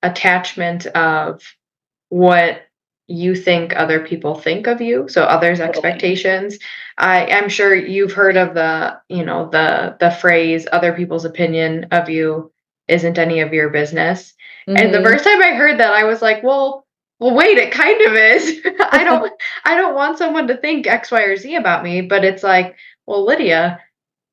attachment of what you think other people think of you, so others' Totally. expectations. I'm sure you've heard of the phrase "other people's opinion of you isn't any of your business." And the Mhm. first time I heard that, I was like, "Well, wait, it kind of is." I don't want someone to think X, Y, or Z about me, but it's like, well, Lydia,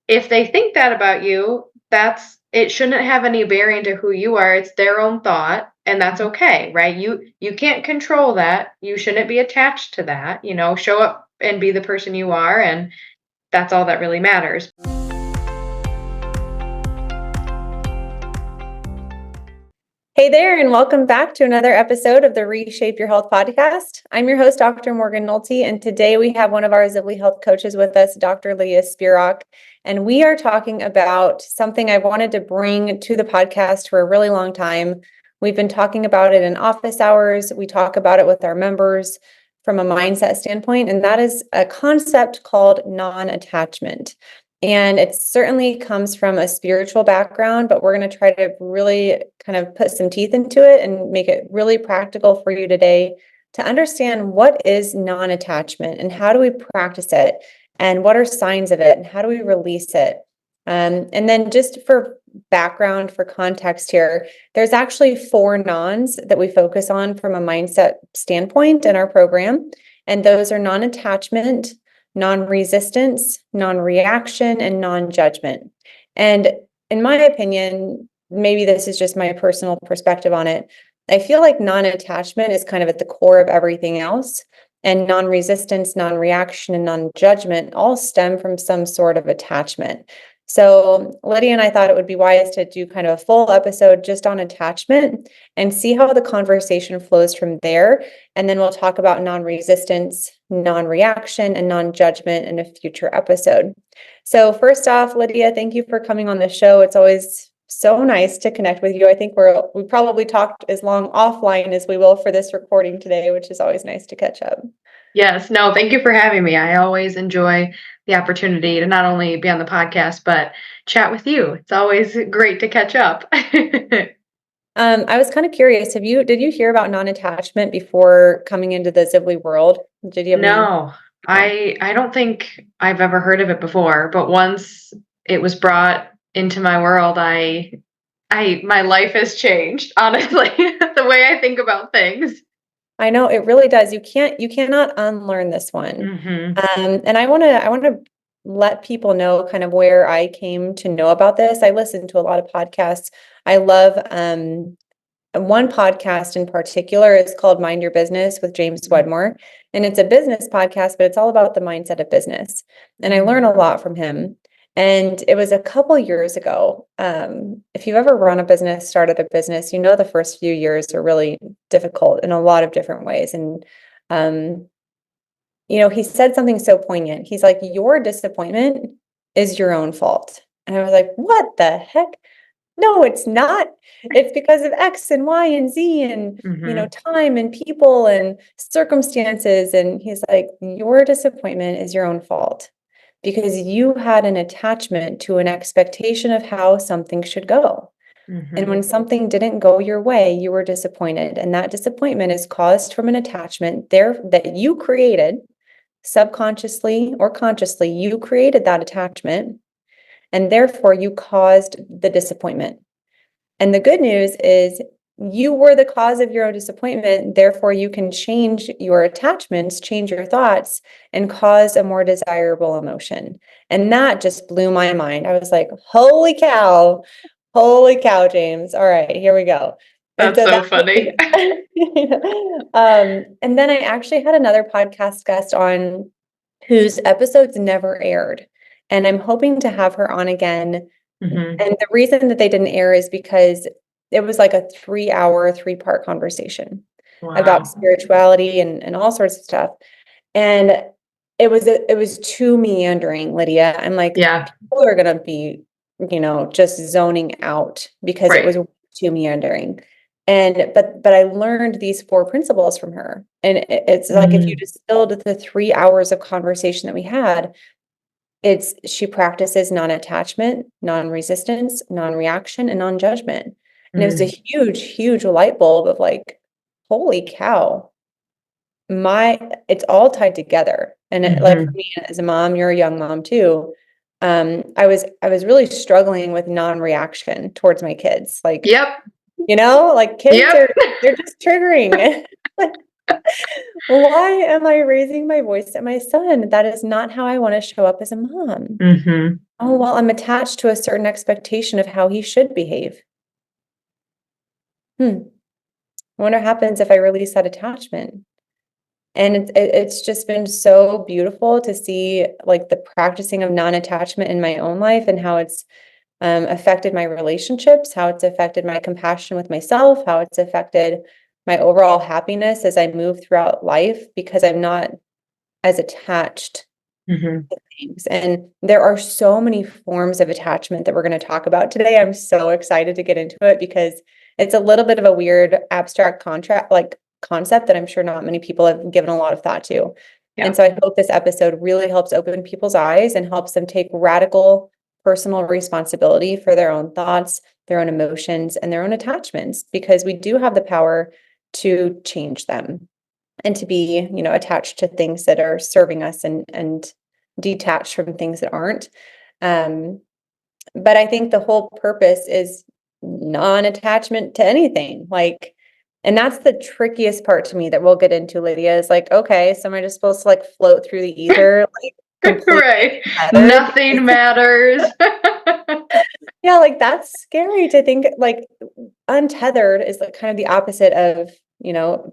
if they think that about you, that's it shouldn't have any bearing to who you are. It's their own thought, and that's okay, right? You can't control that. You shouldn't be attached to that. Show up and be the person you are, and that's all that really matters. Hey there, and welcome back to another episode of the Reshape Your Health podcast. I'm your host, Dr. Morgan Nolte, and today we have one of our Zivli health coaches with us, Dr. Lydia Spirawk, and we are talking about something I wanted to bring to the podcast for a really long time. We've been talking about it in office hours. We talk about it with our members from a mindset standpoint, and that is a concept called non-attachment. And it certainly comes from a spiritual background, but we're going to try to really kind of put some teeth into it and make it really practical for you today to understand what is non-attachment and how do we practice it and what are signs of it and how do we release it. And then just for background, for context here, there's actually 4 nons that we focus on from a mindset standpoint in our program. And those are non-attachment, non-resistance, non-reaction, and non-judgment. And in my opinion, maybe this is just my personal perspective on it, I feel like non-attachment is kind of at the core of everything else. And non-resistance, non-reaction, and non-judgment all stem from some sort of attachment. So Lydia and I thought it would be wise to do kind of a full episode just on attachment and see how the conversation flows from there. And then we'll talk about non-resistance, non-reaction, and non-judgment in a future episode. So first off, Lydia, thank you for coming on the show. It's always so nice to connect with you. I think we probably talked as long offline as we will for this recording today, which is always nice to catch up. Yes, no, thank you for having me. I always enjoy the opportunity to not only be on the podcast, but chat with you. It's always great to catch up. I was kind of curious, did you hear about non-attachment before coming into the Zivli world? Did you have any? No, Okay. I don't think I've ever heard of it before, but once it was brought into my world, I my life has changed, honestly, the way I think about things. I know it really does. You cannot unlearn this one. Mhm. And I want to let people know kind of where I came to know about this. I listen to a lot of podcasts. I love one podcast in particular is called Mind Your Business with James Wedmore. And it's a business podcast, but it's all about the mindset of business. And I learn Mhm. a lot from him. And it was a couple years ago. If you've ever run a business, started a business, you know the first few years are really difficult in a lot of different ways. And um, he said something so poignant. He's like, your disappointment is your own fault. And I was like, what the heck? No, it's not. It's because of X and Y and Z and, Mhm. time and people and circumstances. And he's like, your disappointment is your own fault because you had an attachment to an expectation of how something should go. And Mhm. when something didn't go your way, you were disappointed. And that disappointment is caused from an attachment there that you created subconsciously or consciously. You created that attachment and therefore you caused the disappointment. And the good news is you were the cause of your own disappointment. Therefore, you can change your attachments, change your thoughts, and cause a more desirable emotion. And that just blew my mind. I was like, holy cow, James. All right, here we go. And That's so so that was, funny. and then I actually had another podcast guest on whose episodes never aired. And I'm hoping to have her on again. Mhm. And the reason that they didn't air is because it was like a 3-hour, 3-part conversation about Wow. spirituality and all sorts of stuff. And it was too meandering, Lydia. I'm like, Yeah, people are gonna be, just zoning out because it right. was too meandering. And but I learned these 4 principles from her. And it's like if you Mm. distilled the 3 hours of conversation that we had, she practices non-attachment, non-resistance, non-reaction, and non-judgment. And it was a huge, huge light bulb of like, holy cow, it's all tied together. And like for me as a mom, you're a young mom too. I was really struggling with non-reaction towards my kids. Like, Yep. like kids they're just triggering. Why am I raising my voice at my son? That is not how I want to show up as a mom. Oh, well, I'm attached to a certain expectation of how he should behave. I wonder what happens if I release that attachment. And it's just been so beautiful to see like the practicing of non-attachment in my own life and how it's affected my relationships, how it's affected my compassion with myself, how it's affected my overall happiness as I move throughout life because I'm not as attached to things. And there are so many forms of attachment that we're going to talk about today. I'm so excited to get into it because it's a little bit of a weird abstract concept that I'm sure not many people have given a lot of thought to. Yeah. And so I hope this episode really helps open people's eyes and helps them take radical personal responsibility for their own thoughts, their own emotions, and their own attachments, because we do have the power to change them and to be, attached to things that are serving us and detached from things that aren't. But I think the whole purpose is non-attachment to anything. And that's the trickiest part to me that we'll get into, Lydia, is like, okay, so am I just supposed to like float through the ether, like completely Right. untethered? Nothing matters. Yeah, like that's scary to think. Like untethered is like kind of the opposite of,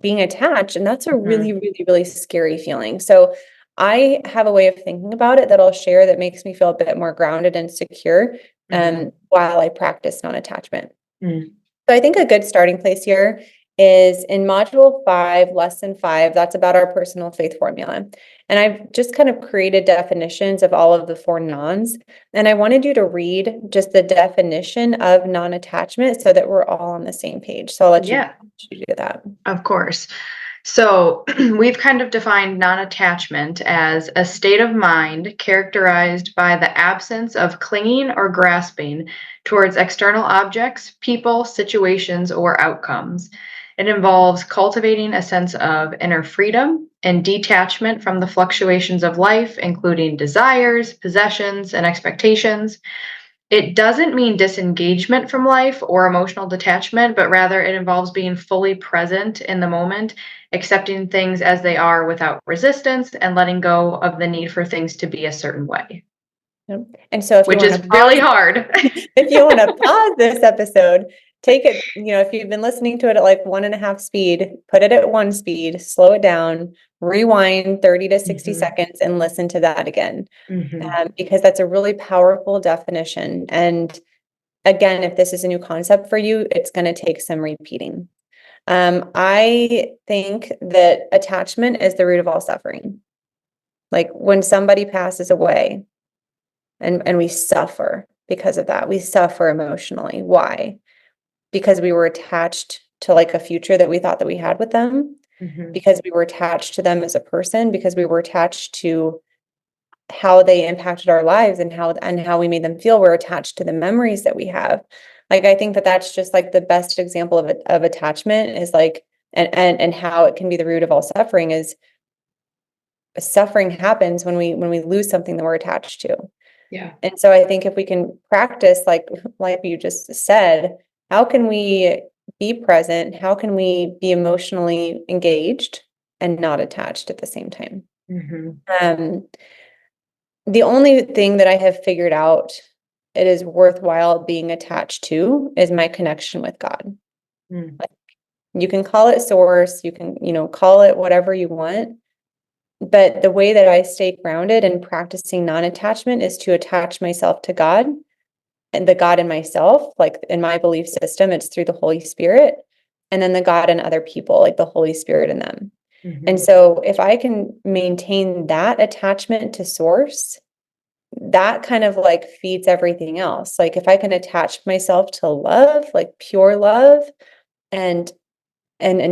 being attached. And that's a really, really, really scary feeling. So I have a way of thinking about it that I'll share that makes me feel a bit more grounded and secure while I practice non-attachment. So I think a good starting place here is in module 5, lesson 5, that's about our personal faith formula. And I've just kind of created definitions of all of the 4 nons. And I wanted you to read just the definition of non-attachment so that we're all on the same page. So I'll let you do that. Of course. So we've kind of defined non-attachment as a state of mind characterized by the absence of clinging or grasping towards external objects, people, situations, or outcomes. It involves cultivating a sense of inner freedom and detachment from the fluctuations of life, including desires, possessions, and expectations. It doesn't mean disengagement from life or emotional detachment, but rather it involves being fully present in the moment, accepting things as they are without resistance, and letting go of the need for things to be a certain way. Yep. And so if you Which want is to really hard. if you want to pause this episode, take it, if you've been listening to it at like 1.5 speed, put it at 1 speed, slow it down, rewind 30 to 60 seconds and listen to that again. Because that's a really powerful definition. And again, if this is a new concept for you, it's going to take some repeating. I think that attachment is the root of all suffering. Like when somebody passes away and we suffer because of that, we suffer emotionally. Why? Because we were attached to like a future that we thought that we had with them, because we were attached to them as a person, because we were attached to how they impacted our lives and how we made them feel. We're attached to the memories that we have. Like I think that that's just like the best example of attachment is like and how it can be the root of all suffering is suffering happens when we lose something that we're attached to. Yeah. And so I think if we can practice like you just said, how can we be present? How can we be emotionally engaged and not attached at the same time? The only thing that I have figured out it is worthwhile being attached to is my connection with God. Like, you can call it source, you can, call it whatever you want. But the way that I stay grounded and practicing non-attachment is to attach myself to God and the God in myself, like in my belief system, it's through the Holy Spirit, and then the God in other people, like the Holy Spirit in them. And so if I can maintain that attachment to source, that kind of like feeds everything else. Like if I can attach myself to love, like pure love, and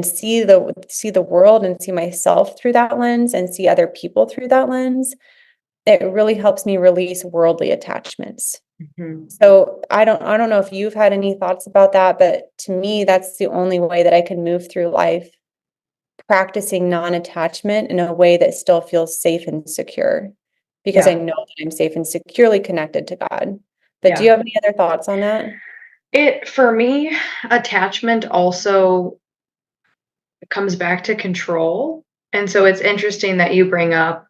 see the world and see myself through that lens and see other people through that lens, it really helps me release worldly attachments. Mhm. So I don't know if you've had any thoughts about that, but to me, that's the only way that I can move through life, practicing non-attachment in a way that still feels safe and secure, because I Yeah. know that I'm safe and securely connected to God. But do you Yeah. have any other thoughts on that? For me, attachment also comes back to control. And so it's interesting that you bring up,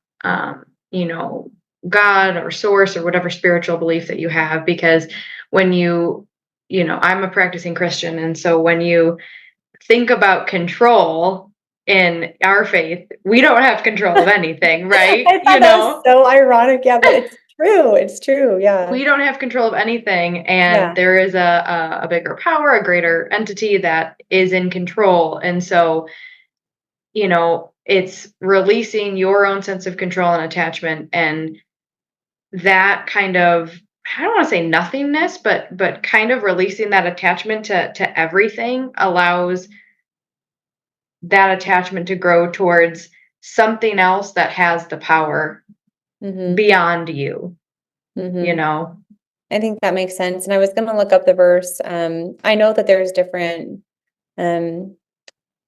you know, God or source or whatever spiritual belief that you have, because when I'm a practicing Christian. And so when you think about control in our faith, we don't have control of anything, right? I thought that was so ironic. Yeah, but it's true. It's true. Yeah. We don't have control of anything, and Yeah. there is a bigger power, a greater entity that is in control. And so, it's releasing your own sense of control and attachment, and that kind of, I don't want to say nothingness, but kind of releasing that attachment to everything allows that attachment to grow towards something else that has the power Mm-hmm. beyond you, you Mm-hmm. know? I think that makes sense. And I was going to look up the verse. I know that there's different um,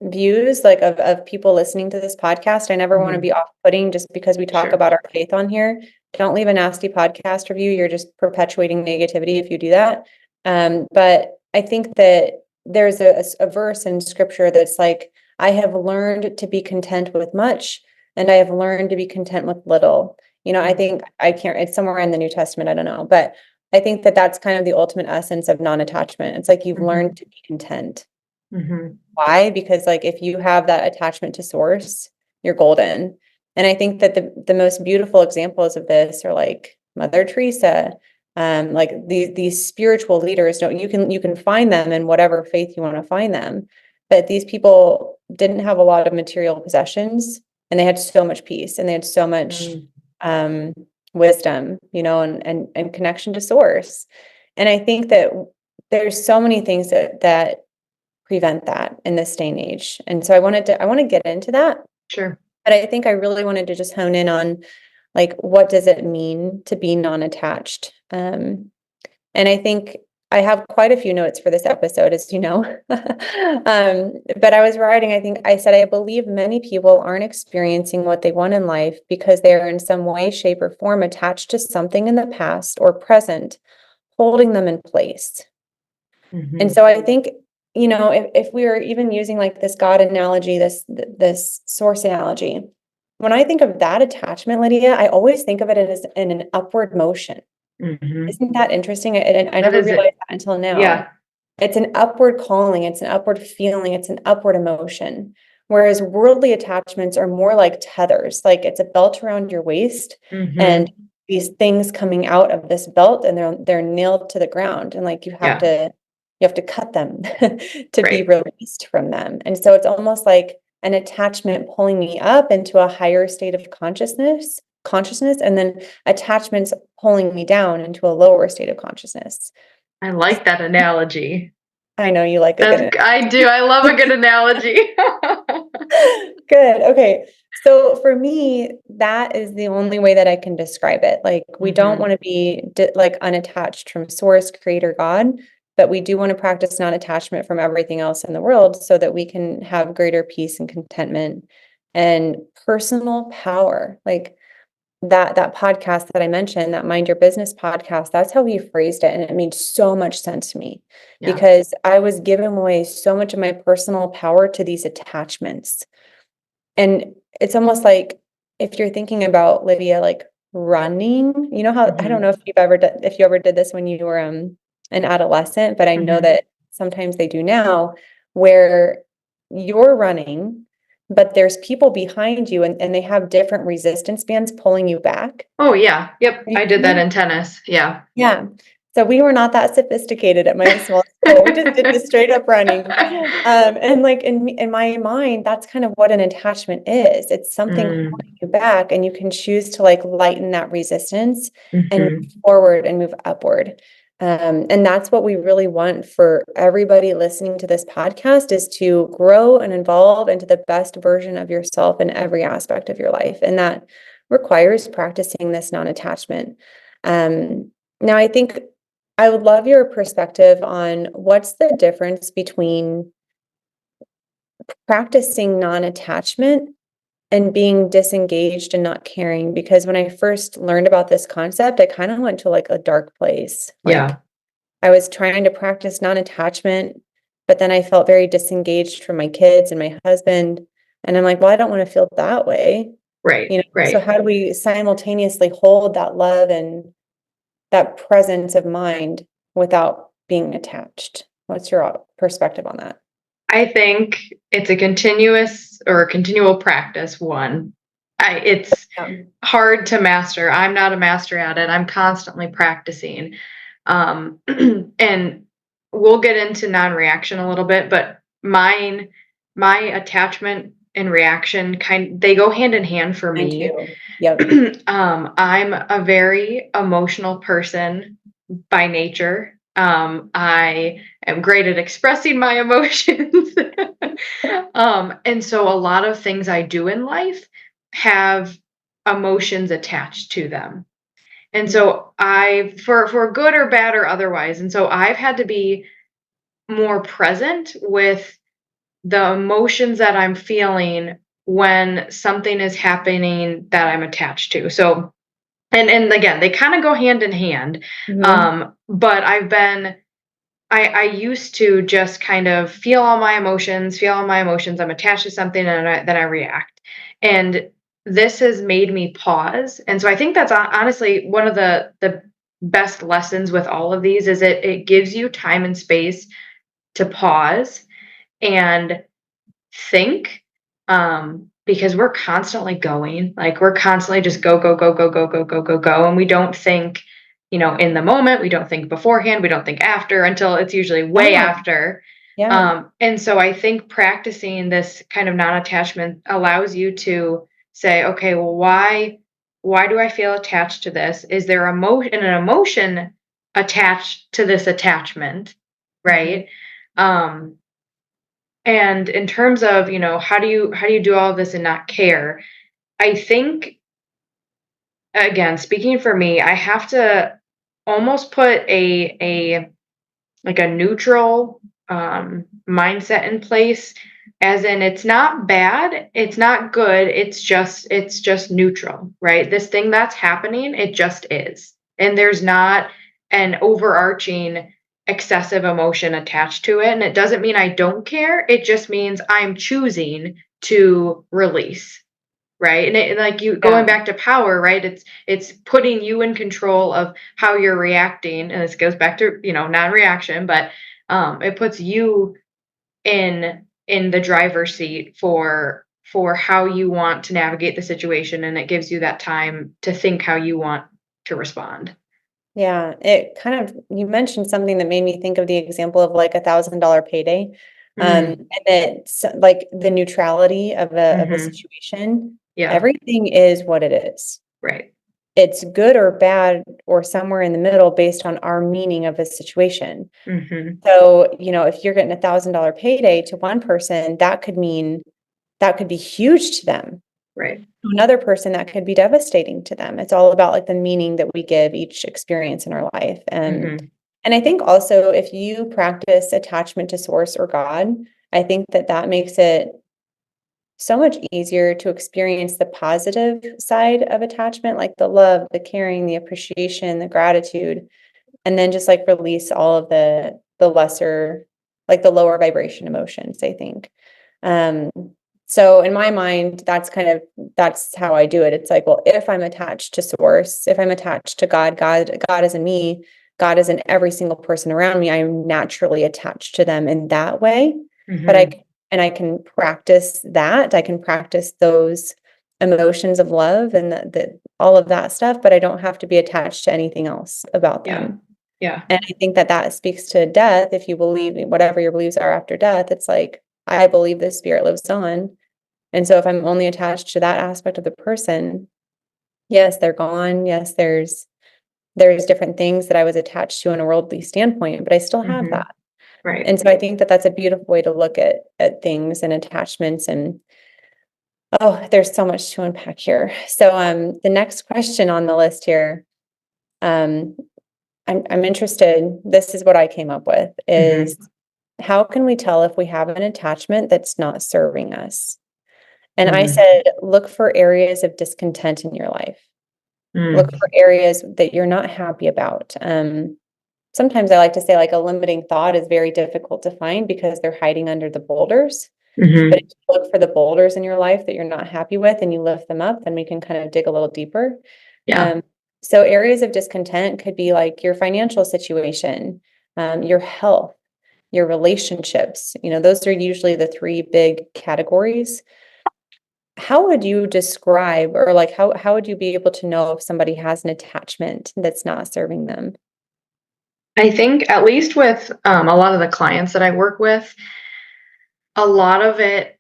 views like of people listening to this podcast. I never want to Mhm. be off-putting just because we talk Sure. about our faith on here. Don't leave a nasty podcast review. You're just perpetuating negativity if you do that. But I think that there's a verse in scripture that's like, I have learned to be content with much, and I have learned to be content with little. I Mm. think I can't, it's somewhere in the New Testament, I don't know, but I think that that's kind of the ultimate essence of non-attachment. It's like you've learned Mhm. to be content. Mhm. Why? Because like if you have that attachment to source, you're golden. And I think that the most beautiful examples of this are like Mother Teresa, like these spiritual leaders. Don't you can find them in whatever faith you want to find them, but these people didn't have a lot of material possessions, and they had so much peace, and they had so much Mm. um, wisdom, and connection to source. And I think that there's so many things that prevent that in this day and age. And so I want to get into that, Sure. but I think I really wanted to just hone in on like what does it mean to be non-attached? And I think I have quite a few notes for this episode, as you know. But I was writing, I think I said, I believe many people aren't experiencing what they want in life because they are in some way, shape, or form attached to something in the past or present, holding them in place. And Mhm. so I think, if we were even using like this God analogy, this source analogy, when I think of that attachment, Lydia, I always think of it as in an upward motion. Mhm. Isn't that interesting? I That never is it. realized that until now. Yeah. It's an upward calling, it's an upward feeling, it's an upward emotion. Whereas worldly attachments are more like tethers, like it's a belt around your waist and Mhm. these things coming out of this belt and they're nailed to the ground and like Yeah. you have to cut them to be Right. released from them. And so it's almost like an attachment pulling me up into a higher state of consciousness, and then attachments pulling me down into a lower state of consciousness. I like that analogy. I know you like a good. I do. I love a good analogy. Good. Okay. So for me, that is the only way that I can describe it. Like we don't Mhm. want to be like unattached from source, creator, God, but we do want to practice non-attachment from everything else in the world so that we can have greater peace and contentment and personal power. Like that podcast that I mentioned, that Mind Your Business podcast, that's how he phrased it. And it made so much sense to me Yeah. because I was giving away so much of my personal power to these attachments. And it's almost like if you're thinking about Lydia, like running, how I don't Mhm. know if you ever did this when you were an adolescent, but I know Mhm. that sometimes they do now, where you're running, but there's people behind you and they have different resistance bands pulling you back. Oh, yeah. Yep. Are you I with did that me? in tennis. Yeah. Yeah. So we were not that sophisticated at my small school. We just did the straight up running. And like in my mind, that's kind of what an attachment is. It's something Mm. holding you back, and you can choose to like lighten that resistance and move Mhm. forward and move upward. And that's what we really want for everybody listening to this podcast is to grow and evolve into the best version of yourself in every aspect of your life. And that requires practicing this non-attachment. Now, I think I would love your perspective on what's the difference between practicing non-attachment and being disengaged and not caring. Because when I first learned about this concept, I kind of went to like a dark place. Yeah. I was trying to practice non-attachment, but then I felt very disengaged from my kids and my husband. And I'm like, well, I don't want to feel that way. Right. So Right. how do we simultaneously hold that love and that presence of mind without being attached? What's your perspective on that? I think it's a continual practice. It's Yeah. hard to master. I'm not a master at it. I'm constantly practicing. And we'll get into non-reaction a little bit, but my attachment and reaction they go hand in hand for Mine me. too. Yep. I'm a very emotional person by nature. I am great at expressing my emotions. And so a lot of things I do in life have emotions attached to them. And so for good or bad or otherwise, and so I've had to be more present with the emotions that I'm feeling when something is happening that I'm attached to. So, and again, they kind of go hand in hand. Mhm. But I used to just kind of feel all my emotions. I'm attached to something, and then I react. And this has made me pause. And so I think that's honestly one of the best lessons with all of these is it gives you time and space to pause and think, because we're constantly going, like we're constantly just go, go, go, go, go, go, go, go, go. And we don't think, in the moment, we don't think beforehand, we don't think after until it's usually way Yeah. after. Yeah. And so I think practicing this kind of non-attachment allows you to say, okay, well, why do I feel attached to this? Is there an emotion attached to this attachment? Mhm. Right. Um, and in terms of, how do you do all of this and not care? I think, again, speaking for me, I have to almost put a like a neutral mindset in place, as in it's not bad, it's not good, it's just neutral, right? This thing that's happening, it just is. And there's not an overarching excessive emotion attached to it. And it doesn't mean I don't care. It just means I'm choosing to release. Right. And like you going Yeah. back to power, right? It's putting you in control of how you're reacting. And this goes back to, non-reaction, but it puts you in the driver's seat for how you want to navigate the situation, and it gives you that time to think how you want to respond. Yeah. It kind of, you mentioned something that made me think of the example of like $1,000 payday. Mm, And it's like the neutrality of a mhm. situation. Yeah. Everything is what it is. Right. It's good or bad or somewhere in the middle based on our meaning of a situation. Mhm. So, if you're getting $1,000 payday to one person, that could be huge to them. Right. To another person, that could be devastating to them. It's all about like the meaning that we give each experience in our life. Mhm. And I think also if you practice attachment to source or God, I think that that makes it so much easier to experience the positive side of attachment, like the love, the caring, the appreciation, the gratitude, and then just like release all of the lesser, like the lower vibration emotions, I think. Um, so in my mind, that's how I do it. It's like, well, if I'm attached to source, if I'm attached to God, God is in me, God is in every single person around me, I'm naturally attached to them in that way. But Mhm. I can practice that. I can practice those emotions of love and the all of that stuff, but I don't have to be attached to anything else about Yeah. them. Yeah. And I think that that speaks to death. If you believe whatever your beliefs are after death, it's like, I believe the spirit lives on. And so if I'm only attached to that aspect of the person, yes, they're gone. Yes, there's different things that I was attached to in a worldly standpoint, but I still have Mhm. that. Right. And so I think that that's a beautiful way to look at things and attachments. And Oh, there's so much to unpack here. So, the next question on the list here, um, I'm interested. This is what I came up with is how can we tell if we have an attachment that's not serving us? And I Mm, said, look for areas of discontent in your life. Look mm, for areas that you're not happy about. Sometimes I like to say like a limiting thought is very difficult to find because they're hiding under the boulders. But if mhm. you look for the boulders in your life that you're not happy with and you lift them up, then we can kind of dig a little deeper. Yeah. Um, so areas of discontent could be like your financial situation, your health, your relationships. Those are usually the three big categories. How would you describe or like how would you be able to know if somebody has an attachment that's not serving them? I think at least with, a lot of the clients that I work with, a lot of it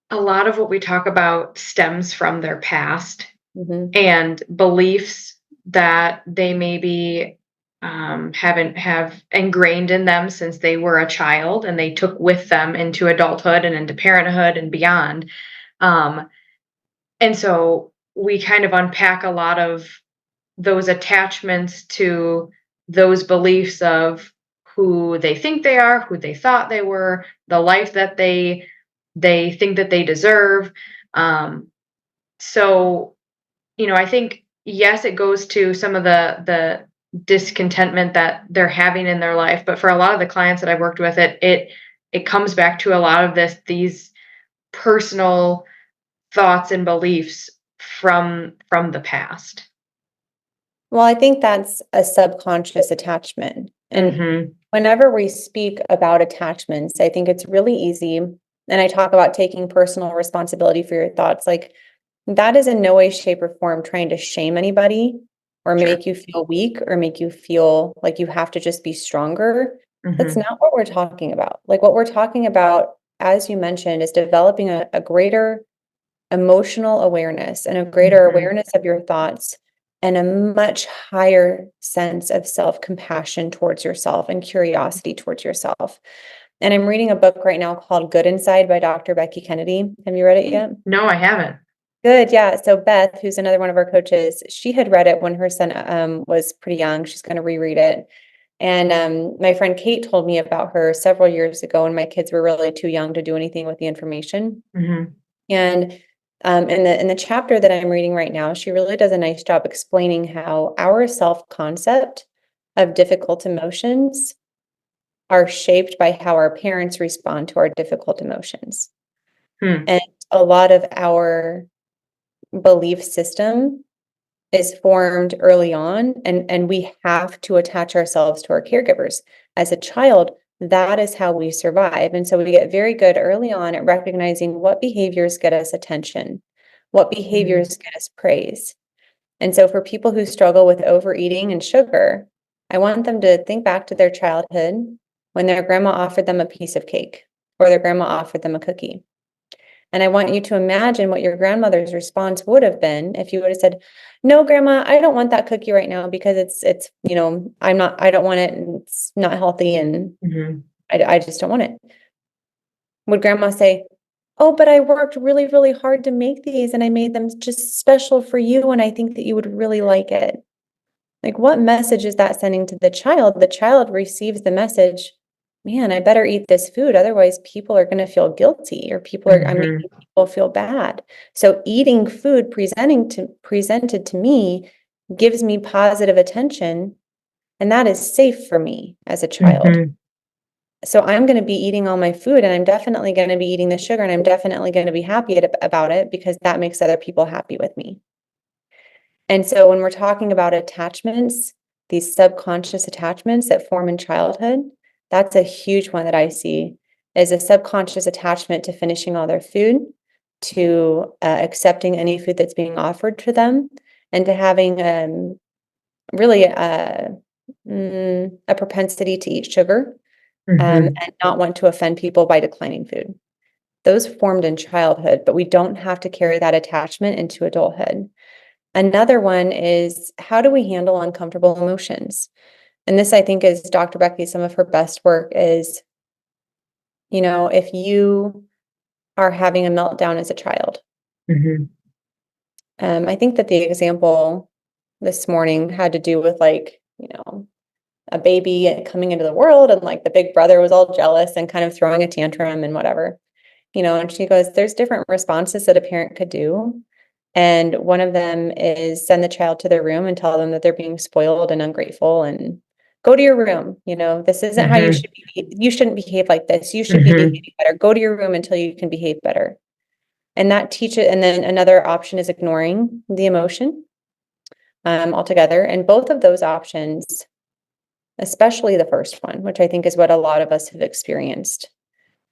a lot of what we talk about stems from their past Mhm. and beliefs that they maybe, haven't have ingrained in them since they were a child and they took with them into adulthood and into parenthood and beyond. Um, and so we kind of unpack a lot of those attachments to those beliefs of who they think they are, who they thought they were, the life that they think that they deserve. Um, so, I think yes, it goes to some of the discontentment that they're having in their life, but for a lot of the clients that I've worked with, it comes back to a lot of these personal thoughts and beliefs from the past. Well, I think that's a subconscious attachment. And Mhm. whenever we speak about attachments, I think it's really easy. And I talk about taking personal responsibility for your thoughts. Like that is in no way, shape, or form trying to shame anybody or Sure. make you feel weak or make you feel like you have to just be stronger. That's Mhm. not what we're talking about. Like what we're talking about, as you mentioned, is developing a greater emotional awareness and a greater Mhm. awareness of your thoughts and a much higher sense of self-compassion towards yourself and curiosity towards yourself. And I'm reading a book right now called Good Inside by Dr. Becky Kennedy. Have you read it yet? No, I haven't. Good, yeah. So Beth, who's another one of our coaches, she had read it when her son was pretty young. She's going to reread it. And my friend Kate told me about her several years ago when my kids were really too young to do anything with the information. Mhm. And in the chapter that I'm reading right now, she really does a nice job explaining how our self-concept of difficult emotions are shaped by how our parents respond to our difficult emotions. Hmm. And a lot of our belief system is formed early on, and we have to attach ourselves to our caregivers. As a child, that is how we survive. And so we get very good early on at recognizing what behaviors get us attention, what Mhm. behaviors get us praise. And so for people who struggle with overeating and sugar, I want them to think back to their childhood when their grandma offered them a piece of cake or their grandma offered them a cookie. And I want you to imagine what your grandmother's response would have been if you would have said, "No, grandma, I don't want that cookie right now because I don't want it and it's not healthy and Mhm. I just don't want it." Would grandma say, "Oh, but I worked really, really hard to make these and I made them just special for you and I think that you would really like it." Like, what message is that sending to the child? The child receives the message, man, I better eat this food. Otherwise, people are going to feel guilty or I'm Mhm. making people feel bad. So eating food presented to me gives me positive attention. And that is safe for me as a child. Mhm. So I'm going to be eating all my food and I'm definitely going to be eating the sugar and I'm definitely going to be happy about it because that makes other people happy with me. And so when we're talking about attachments, these subconscious attachments that form in childhood, that's a huge one that I see is a subconscious attachment to finishing all their food, to accepting any food that's being offered to them, and to having really a propensity to eat sugar Mhm. and not want to offend people by declining food. Those formed in childhood, but we don't have to carry that attachment into adulthood. Another one is how do we handle uncomfortable emotions? And this, I think, is Dr. Becky, some of her best work is, if you are having a meltdown as a child, Mm-hmm. I think that the example this morning had to do with like, a baby coming into the world and like the big brother was all jealous and kind of throwing a tantrum and whatever, and she goes, there's different responses that a parent could do. And one of them is send the child to their room and tell them that they're being spoiled and ungrateful and go to your room. This isn't how you Mm-hmm. should be. You shouldn't behave like this. You should be Mm-hmm. behaving better. Go to your room until you can behave better. And that teaches, and then another option is ignoring the emotion altogether. And both of those options, especially the first one, which I think is what a lot of us have experienced,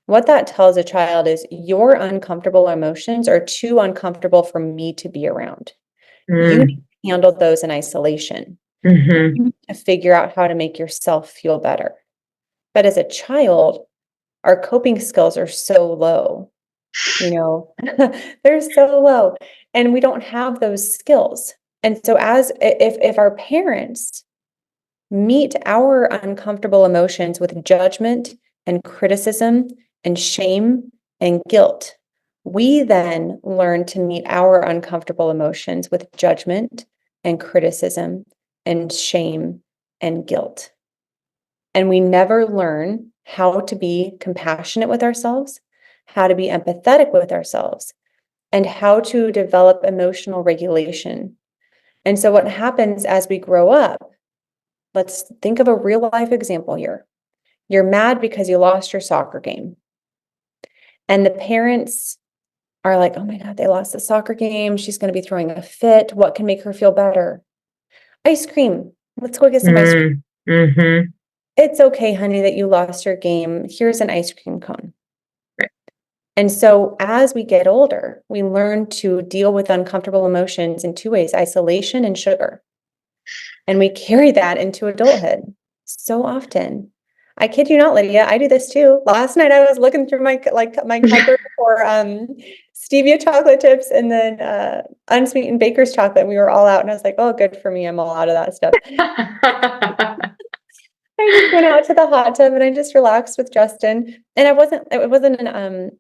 what that tells a child is your uncomfortable emotions are too uncomfortable for me to be around. You need to handle those in isolation. Mm-hmm. You need to figure out how to make yourself feel better. But as a child, our coping skills are so low, they're so low, and we don't have those skills. And so as if our parents meet our uncomfortable emotions with judgment and criticism and shame and guilt, we then learn to meet our uncomfortable emotions with judgment and criticism and shame and guilt. And we never learn how to be compassionate with ourselves, how to be empathetic with ourselves, and how to develop emotional regulation. And so what happens as we grow up, let's think of a real life example here. You're mad because you lost your soccer game. And the parents are like, oh my God, they lost the soccer game. She's going to be throwing a fit. What can make her feel better? Ice cream. Let's go get some ice cream. Mm-hmm. It's okay, honey, that you lost your game. Here's an ice cream cone. Right. And so as we get older, we learn to deal with uncomfortable emotions in two ways, isolation and sugar. And we carry that into adulthood so often. I kid you not, Lydia, I do this too. Last night I was looking through my cupboard for stevia chocolate chips and then unsweetened baker's chocolate. We were all out and I was like, oh, good for me. I'm all out of that stuff. I just went out to the hot tub and I just relaxed with Justin. And it wasn't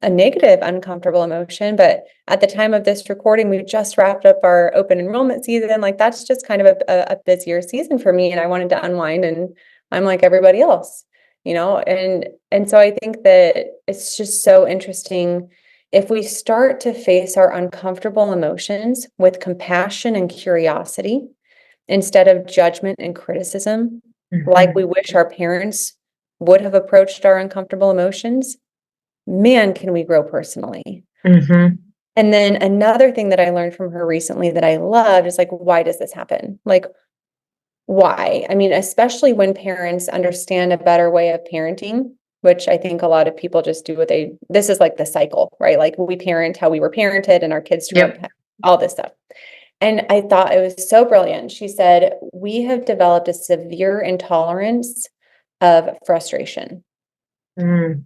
a negative, uncomfortable emotion, but at the time of this recording, we just wrapped up our open enrollment season. Like that's just kind of a busier season for me. And I wanted to unwind and I'm like everybody else, and so I think that it's just so interesting if we start to face our uncomfortable emotions with compassion and curiosity instead of judgment and criticism, like we wish our parents would have approached our uncomfortable emotions, man, can we grow personally. Mm-hmm. And then another thing that I learned from her recently that I loved is like, why does this happen? Like, why? I mean, especially when parents understand a better way of parenting, which I think a lot of people just do this is like the cycle, right? Like we parent how we were parented and our kids turn Yep. up all this stuff. And I thought it was so brilliant. She said, we have developed a severe intolerance of frustration, Mm.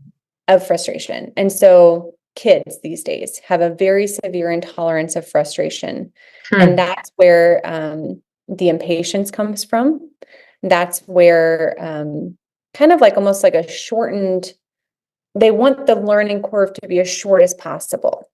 And so kids these days have a very severe intolerance of frustration. And that's where the impatience comes from. That's where kind of like almost like a shortened, they want the learning curve to be as short as possible.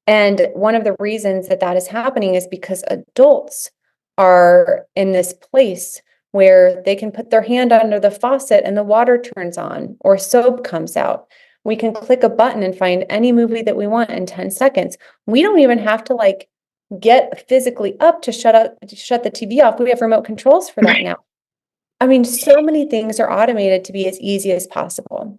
And one of the reasons that that is happening is because adults are in this place where they can put their hand under the faucet and the water turns on or soap comes out. We can click a button and find any movie that we want in 10 seconds. We don't even have to like get physically up to shut the TV off. We have remote controls for that now. I mean, so many things are automated to be as easy as possible.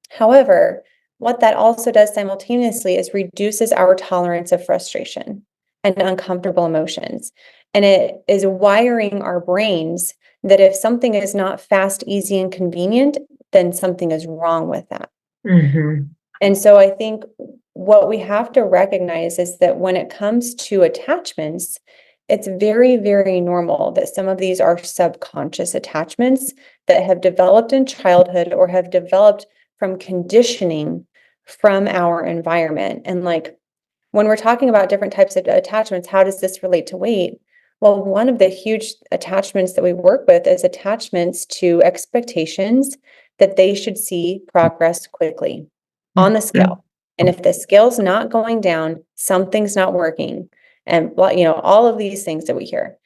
However, what that also does simultaneously is reduces our tolerance of frustration and uncomfortable emotions. And it is wiring our brains that if something is not fast, easy, and convenient, then something is wrong with that. Mm-hmm. And so I think what we have to recognize is that when it comes to attachments, it's very, very normal that some of these are subconscious attachments that have developed in childhood or have developed from conditioning from our environment. And like when we're talking about different types of attachments, how does this relate to weight? Well, one of the huge attachments that we work with is attachments to expectations that they should see progress quickly on the scale. And if the scale's not going down, something's not working. And, all of these things that we hear.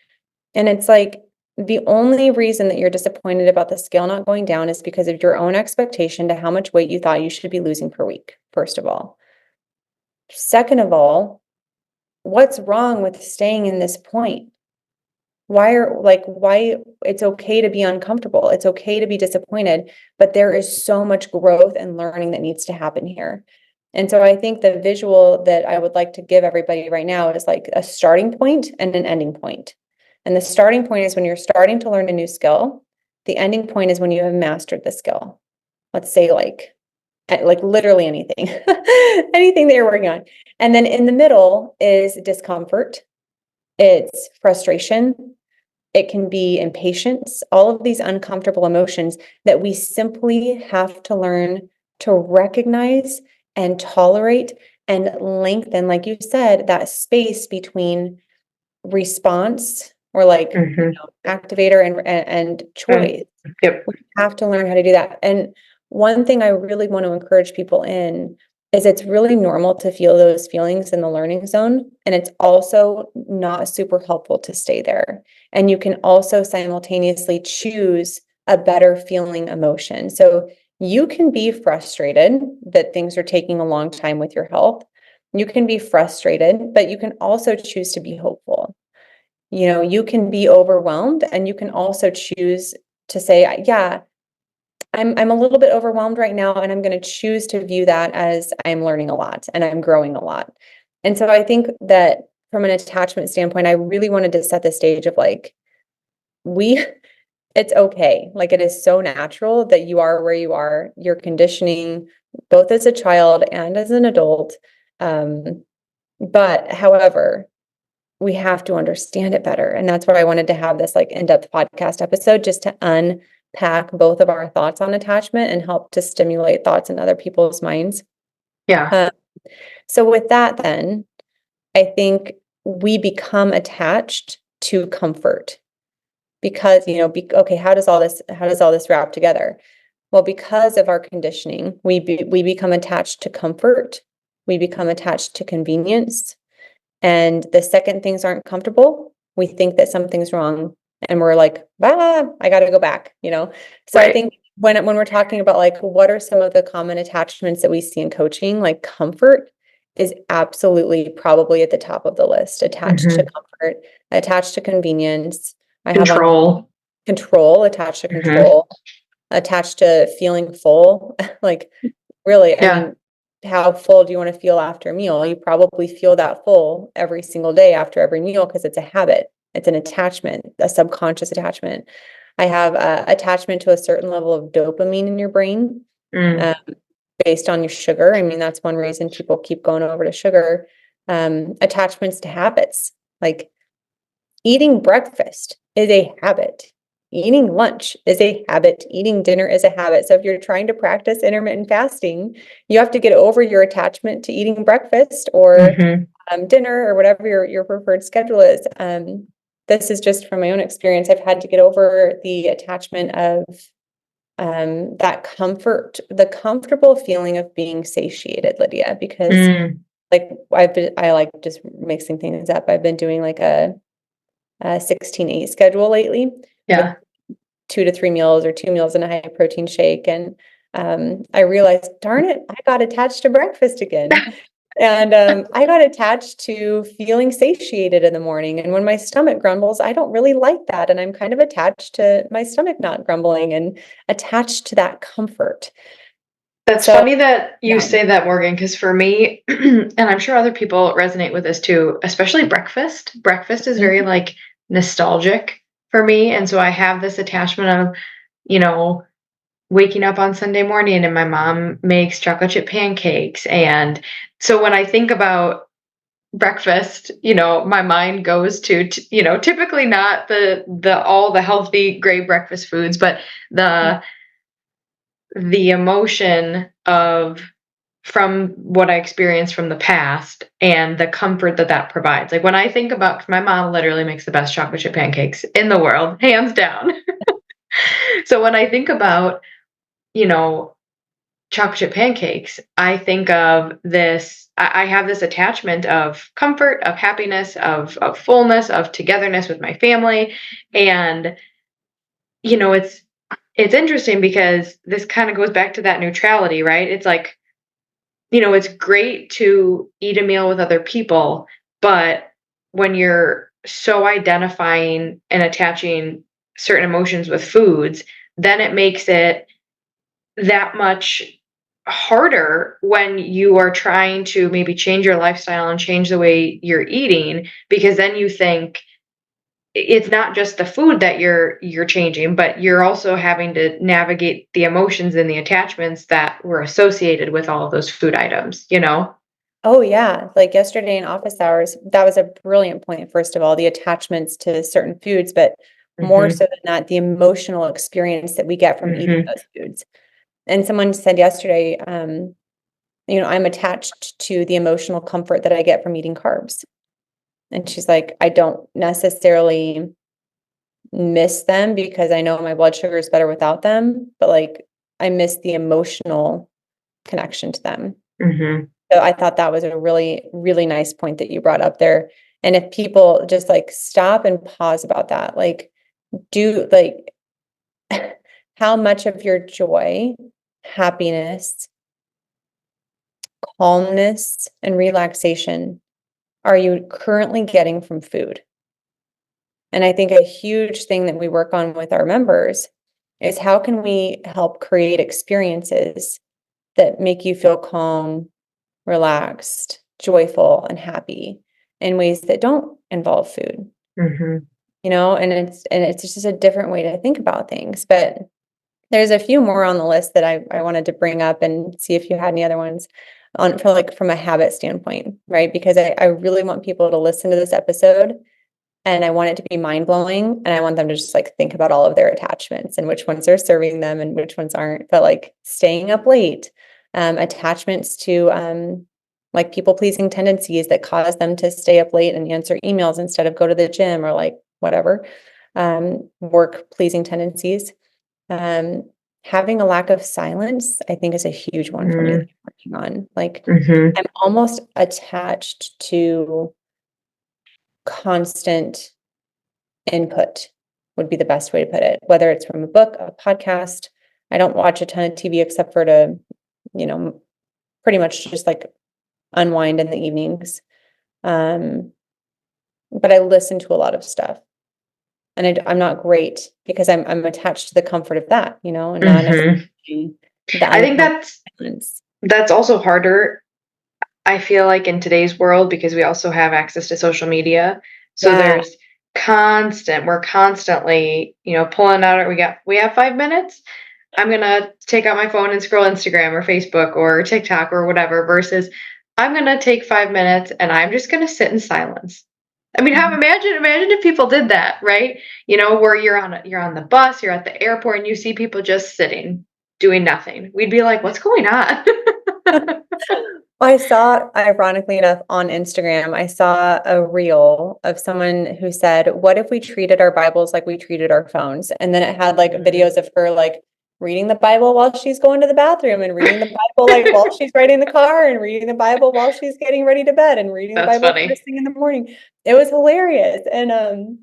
And it's like, the only reason that you're disappointed about the scale not going down is because of your own expectation to how much weight you thought you should be losing per week, first of all. Second of all, what's wrong with staying in this point? Why it's okay to be uncomfortable. It's okay to be disappointed, but there is so much growth and learning that needs to happen here. And so I think the visual that I would like to give everybody right now is like a starting point and an ending point. And the starting point is when you're starting to learn a new skill. The ending point is when you have mastered the skill. Let's say like literally anything, anything that you're working on. And then in the middle is discomfort. It's frustration. It can be impatience, all of these uncomfortable emotions that we simply have to learn to recognize and tolerate and lengthen, like you said, that space between response or activator and choice. Yep. We have to learn how to do that. And one thing I really want to encourage people in is it's really normal to feel those feelings in the learning zone. And it's also not super helpful to stay there. And you can also simultaneously choose a better feeling emotion. So you can be frustrated that things are taking a long time with your health. You can be frustrated, but you can also choose to be hopeful. You can be overwhelmed, and you can also choose to say, yeah, I'm a little bit overwhelmed right now, and I'm going to choose to view that as I'm learning a lot and I'm growing a lot. And so I think that from an attachment standpoint, I really wanted to set the stage of it's okay. Like, it is so natural that you are where you are. You're conditioning both as a child and as an adult. But however, we have to understand it better. And that's why I wanted to have this in-depth podcast episode, just to unpack both of our thoughts on attachment and help to stimulate thoughts in other people's minds. Yeah. So with that, then I think we become attached to comfort because, okay, how does all this wrap together? Well, because of our conditioning, we become attached to comfort. We become attached to convenience. And the second things aren't comfortable, we think that something's wrong. And we're like, I got to go back, So Right. I think when we're talking about what are some of the common attachments that we see in coaching, comfort is absolutely probably at the top of the list, attached to comfort, attached to convenience. I have on control, attached to control, attached to feeling full. Really, I mean, how full do you want to feel after a meal? You probably feel that full every single day after every meal because it's a habit. It's an attachment, a subconscious attachment. I have attachment to a certain level of dopamine in your brain based on your sugar. I mean, that's one reason people keep going over to sugar. Attachments to habits, like eating breakfast is a habit. Eating lunch is a habit. Eating dinner is a habit. So if you're trying to practice intermittent fasting, you have to get over your attachment to eating breakfast or dinner or whatever your preferred schedule is. This is just from my own experience. I've had to get over the attachment of that comfort, the comfortable feeling of being satiated, Lydia, because I like just mixing things up. I've been doing a 16-8 schedule lately. Yeah. 2 to 3 meals or 2 meals and a high protein shake. And I realized, darn it, I got attached to breakfast again. And I got attached to feeling satiated in the morning. And when my stomach grumbles, I don't really like that. And I'm kind of attached to my stomach not grumbling and attached to that comfort. That's funny that you say that, Morgan, because for me, and I'm sure other people resonate with this too, especially breakfast. Breakfast is very nostalgic for me. And so I have this attachment of, waking up on Sunday morning and my mom makes chocolate chip pancakes. And so when I think about breakfast, my mind goes to, typically not all the healthy, great breakfast foods, but the emotion from what I experienced from the past and the comfort that provides. Like when I think about, my mom literally makes the best chocolate chip pancakes in the world, hands down. So when I think about, chocolate chip pancakes, I think of this. I have this attachment of comfort, of happiness, of fullness, of togetherness with my family, and it's interesting because this kind of goes back to that neutrality, right? It's like, it's great to eat a meal with other people, but when you're so identifying and attaching certain emotions with foods, then it makes it that much harder when you are trying to maybe change your lifestyle and change the way you're eating, because then you think it's not just the food that you're changing, but you're also having to navigate the emotions and the attachments that were associated with all of those food items. Oh yeah. Like yesterday in office hours, that was a brilliant point. First of all, the attachments to certain foods, but more Mhm. so than that, the emotional experience that we get from eating Mhm. those foods. And someone said yesterday, I'm attached to the emotional comfort that I get from eating carbs. And she's like, I don't necessarily miss them because I know my blood sugar is better without them, but like I miss the emotional connection to them. Mhm. So I thought that was a really, really nice point that you brought up there. And if people just like stop and pause about that, like do like how much of your joy, happiness, calmness, and relaxation are you currently getting from food? And I think a huge thing that we work on with our members is how can we help create experiences that make you feel calm, relaxed, joyful, and happy in ways that don't involve food, Mhm. and it's just a different way to think about things. But there's a few more on the list that I wanted to bring up and see if you had any other ones on for like from a habit standpoint, right? Because I really want people to listen to this episode and I want it to be mind blowing. And I want them to just like think about all of their attachments and which ones are serving them and which ones aren't. But like staying up late, attachments to like people pleasing tendencies that cause them to stay up late and answer emails instead of go to the gym or like whatever, work pleasing tendencies. Um, Having a lack of silence, I think, is a huge one for me that Mhm. I'm working on. Like Mhm. I'm almost attached to constant input would be the best way to put it, whether it's from a book, a podcast. I don't watch a ton of TV except for to, you know, pretty much just like unwind in the evenings. Um, but I listen to a lot of stuff. And I'm not great because I'm attached to the comfort of that, and not Mhm. necessarily the I think uncomfortable that's silence. that's also harder, I feel like, in today's world, because we also have access to social media. So Yeah. we're constantly, pulling out we have 5 minutes. I'm gonna take out my phone and scroll Instagram or Facebook or TikTok or whatever, versus I'm gonna take 5 minutes and I'm just gonna sit in silence. I mean, Mhm. imagine if people did that, right? Where you're on the bus, you're at the airport, and you see people just sitting, doing nothing. We'd be like, "What's going on?" I saw, ironically enough, on Instagram, I saw a reel of someone who said, "What if we treated our Bibles like we treated our phones?" And then it had like Mhm. videos of her like reading the Bible while she's going to the bathroom and reading the Bible like while she's riding the car and reading the Bible while she's getting ready to bed and reading the That's Bible funny. first thing in the morning. It was hilarious and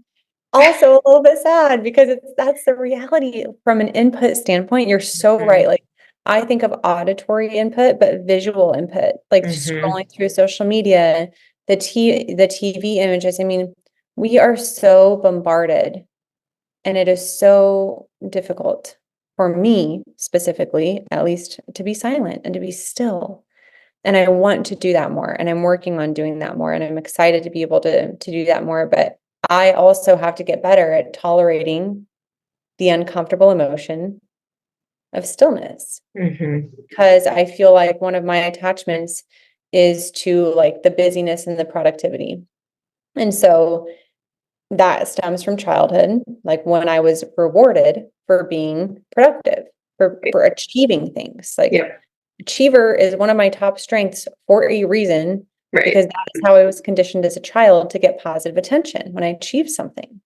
also a little bit sad because that's the reality from an input standpoint. You're so right. Mhm. Like I think of auditory input, but visual input, like Mhm. scrolling through social media, the TV images. I mean, we are so bombarded and it is so difficult for me specifically, at least to be silent and to be still. And I want to do that more and I'm working on doing that more and I'm excited to be able to do that more, but I also have to get better at tolerating the uncomfortable emotion of stillness Mhm. because I feel like one of my attachments is to like the busyness and the productivity. And so that stems from childhood, like when I was rewarded for being productive, for achieving things. Like Yep. achiever is one of my top strengths for a reason, Right. because that is how I was conditioned as a child to get positive attention when I achieved something.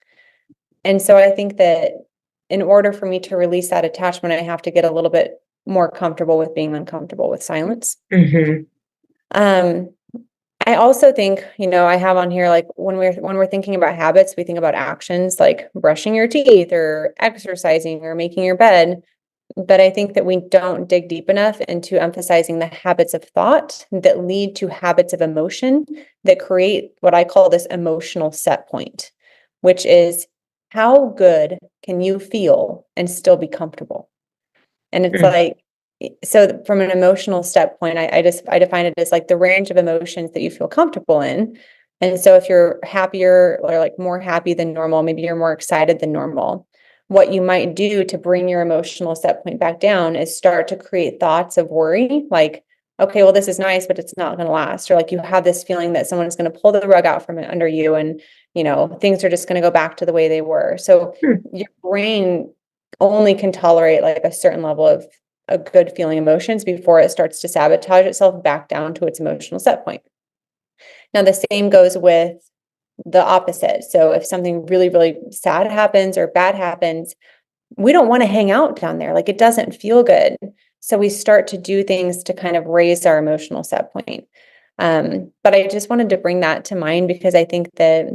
And so I think that in order for me to release that attachment, I have to get a little bit more comfortable with being uncomfortable with silence. Mm-hmm. Um, I also think, I have on here, like when we're thinking about habits, we think about actions like brushing your teeth or exercising or making your bed. But I think that we don't dig deep enough into emphasizing the habits of thought that lead to habits of emotion that create what I call this emotional set point, which is how good can you feel and still be comfortable? And it's like, so from an emotional set point, I define it as like the range of emotions that you feel comfortable in. And so if you're happier or like more happy than normal, maybe you're more excited than normal. What you might do to bring your emotional set point back down is start to create thoughts of worry, like, okay, well, this is nice, but it's not going to last. Or like you have this feeling that someone is going to pull the rug out from under you and, things are just going to go back to the way they were. So your brain only can tolerate like a certain level of a good feeling emotions before it starts to sabotage itself back down to its emotional set point. Now, the same goes with the opposite. So if something really, really sad happens or bad happens, we don't want to hang out down there. Like it doesn't feel good. So we start to do things to kind of raise our emotional set point. But I just wanted to bring that to mind because I think that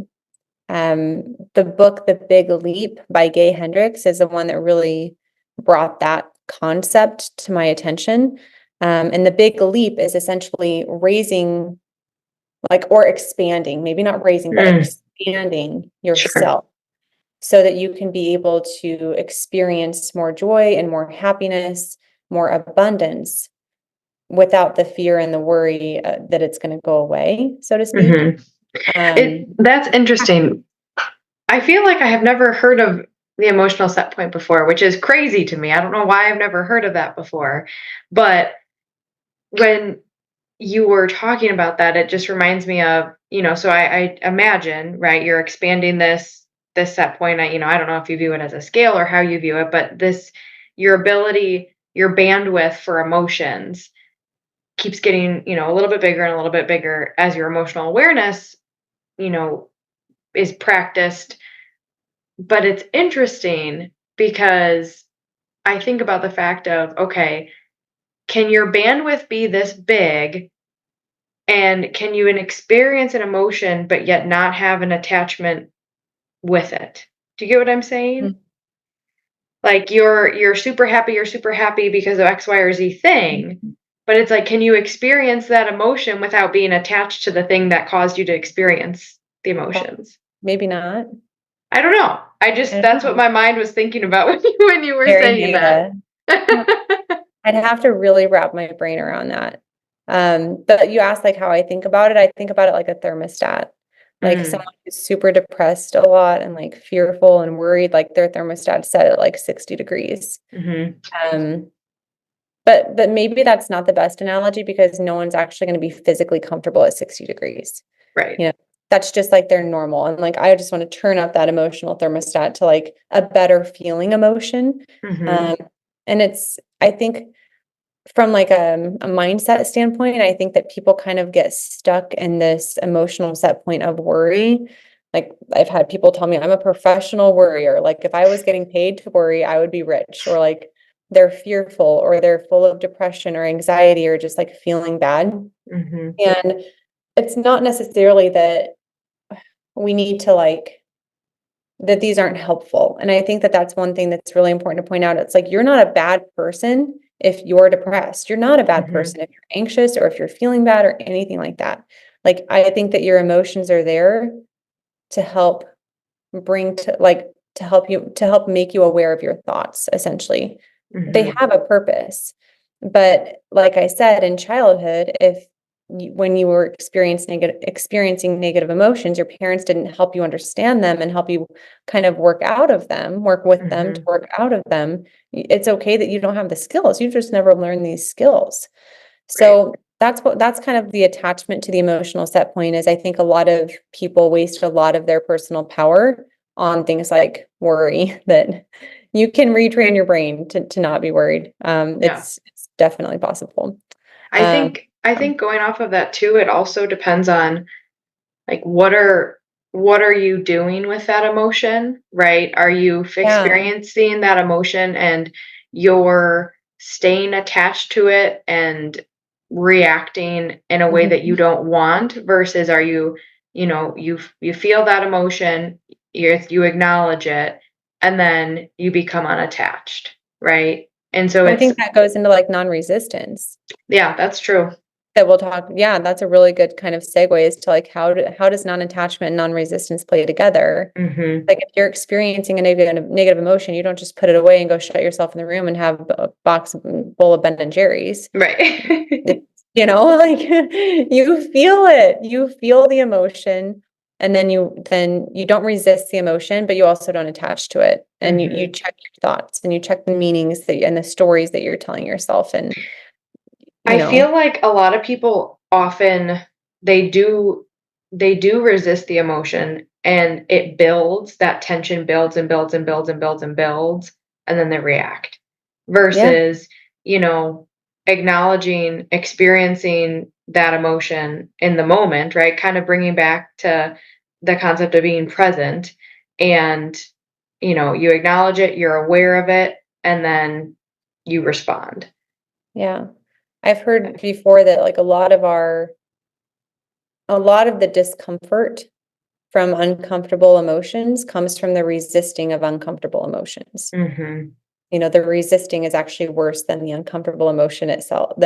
the book, The Big Leap by Gay Hendricks is the one that really brought that concept to my attention. And the big leap is essentially raising, like, or expanding, maybe not raising, but expanding Sure. yourself so that you can be able to experience more joy and more happiness, more abundance without the fear and the worry that it's going to go away, so to speak. That's interesting. I feel like I have never heard of the emotional set point before, which is crazy to me. I don't know why I've never heard of that before. But when you were talking about that, it just reminds me of, so I imagine, right, you're expanding this set point. I don't know if you view it as a scale or how you view it, but your ability, your bandwidth for emotions keeps getting, a little bit bigger and a little bit bigger as your emotional awareness, you know, is practiced. But it's interesting because I think about the fact of, okay, can your bandwidth be this big? And can you experience an emotion, but yet not have an attachment with it? Do you get what I'm saying? Mm. Like you're super happy because of X, Y, or Z thing. But it's like, can you experience that emotion without being attached to the thing that caused you to experience the emotions? Maybe not. I don't know. I don't That's what know. my mind was thinking about when you were Very saying that. meta. Yeah. I'd have to really wrap my brain around that. But you asked like how I think about it. I think about it like a thermostat. Like Mm, someone who's super depressed a lot and like fearful and worried, like their thermostat set at like 60 degrees. mhm. Um, but maybe that's not the best analogy because no one's actually going to be physically comfortable at 60 degrees. Right. You know, that's just like their normal. And like I just want to turn up that emotional thermostat to like a better feeling emotion. Mhm. Um, and I think from like a mindset standpoint, I think that people kind of get stuck in this emotional set point of worry. Like I've had people tell me I'm a professional worrier. Like if I was getting paid to worry, I would be rich. Or like they're fearful or they're full of depression or anxiety or just like feeling bad. Mhm. And it's not necessarily that we need to like that these aren't helpful. And I think that that's one thing that's really important to point out. It's like you're not a bad person if you're depressed. You're not a bad Mhm. person if you're anxious or if you're feeling bad or anything like that. Like I think that your emotions are there to help bring to like to help make you aware of your thoughts essentially. They Mhm. have a purpose. But like I said, in childhood, if when you were experiencing negative emotions, your parents didn't help you understand them and help you kind of work with them to Mhm. work out of them. It's okay that you don't have the skills. You just never learned these skills. Right. So that's kind of the attachment to the emotional set point is I think a lot of people waste a lot of their personal power on things like worry that you can retrain your brain to not be worried. Yeah. It's definitely possible. I Um, think I think going off of that too, it also depends on like what are you doing with that emotion, right? Are you yeah. experiencing that emotion and you're staying attached to it and reacting in a way that you Mhm. don't want, versus are you, you feel that emotion, you acknowledge it, and then you become unattached, right? And so I it's, think that goes into like non-resistance yeah, that's true. that we'll talk. Yeah, that's a really good kind of segue as to like how does non-attachment and non-resistance play together? Mhm. Like if you're experiencing a negative emotion, you don't just put it away and go shut yourself in the room and have a bowl of Ben and Jerry's. Right. It, like you feel the emotion, and then you don't resist the emotion, but you also don't attach to it. And you Mhm. check your thoughts and you check the meanings and the stories that you're telling yourself. And, you I know, feel like a lot of people often, they do they do resist the emotion, and it builds, that tension builds and builds and builds and builds and builds, and then they react. yeah, Versus, you know, acknowledging, experiencing that emotion in the moment, right? Kind of bringing back to the concept of being present, and you acknowledge it, you're aware of it, and then you respond. yeah. I've heard before that like a lot of the discomfort from uncomfortable emotions comes from the resisting of uncomfortable emotions. Mhm. The resisting is actually worse than the uncomfortable emotion Right. itself.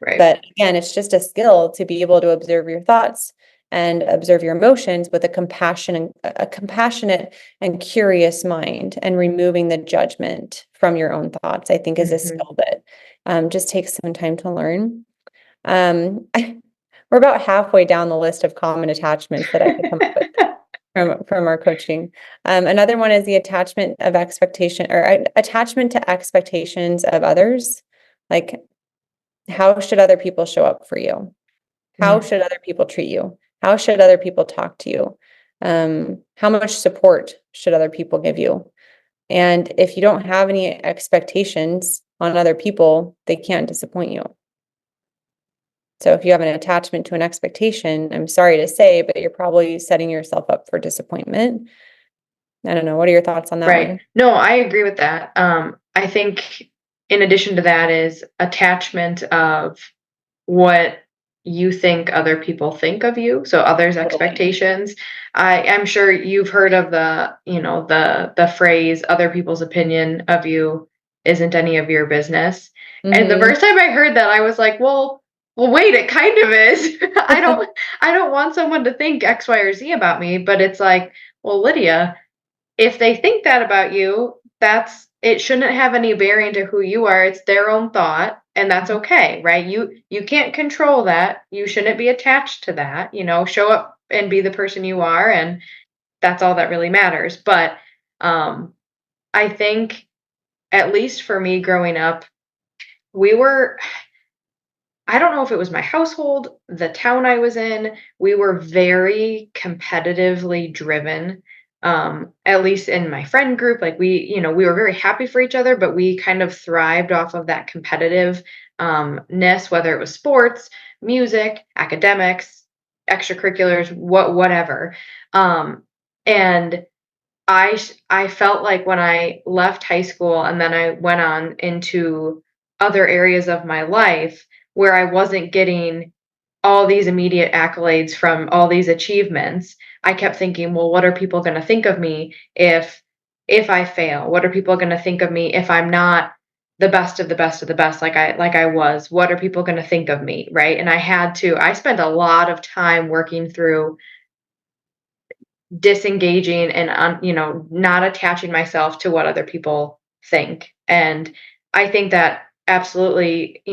Right. But again, it's just a skill to be able to observe your thoughts and observe your emotions with a compassionate and curious mind, and removing the judgment from your own thoughts, I think is a Mhm. skill that just takes some time to learn. We're about halfway down the list of common attachments that I could come up with from our coaching. Another one is the attachment to expectations of others. Like, how should other people show up for you? How Mm, should other people treat you? How should other people talk to you? How much support should other people give you? And if you don't have any expectations on other people, they can't disappoint you. So if you have an attachment to an expectation, I'm sorry to say, but you're probably setting yourself up for disappointment. I don't know. What are your thoughts on that right. one? No, I agree with that. I think in addition to that is attachment of what you think other people think of you, so others' Totally. expectations. I'm sure you've heard of the phrase "other people's opinion of you isn't any of your business." And the Mhm. first time I heard that, I was like, well, wait, it kind of is. I don't want someone to think X, Y, or Z about me, but it's like, well, Lydia, if they think that about you, it shouldn't have any bearing to who you are. It's their own thought, and that's okay, right? You can't control that. You shouldn't be attached to that. Show up and be the person you are, and that's all that really matters. But um I think, at least for me growing up, we were, I don't know if it was my household, the town I was in, we were very competitively driven. At least in my friend group, like we were very happy for each other, but we kind of thrived off of that competitive ness, whether it was sports, music, academics, extracurriculars, whatever. And I felt like when I left high school and then I went on into other areas of my life where I wasn't getting all these immediate accolades from all these achievements, I kept thinking, well, what are people going to think of me if I fail? What are people going to think of me if I'm not the best of the best of the best, like I was? What are people going to think of me, right? And I spent a lot of time working through disengaging and not attaching myself to what other people think. And I think that absolutely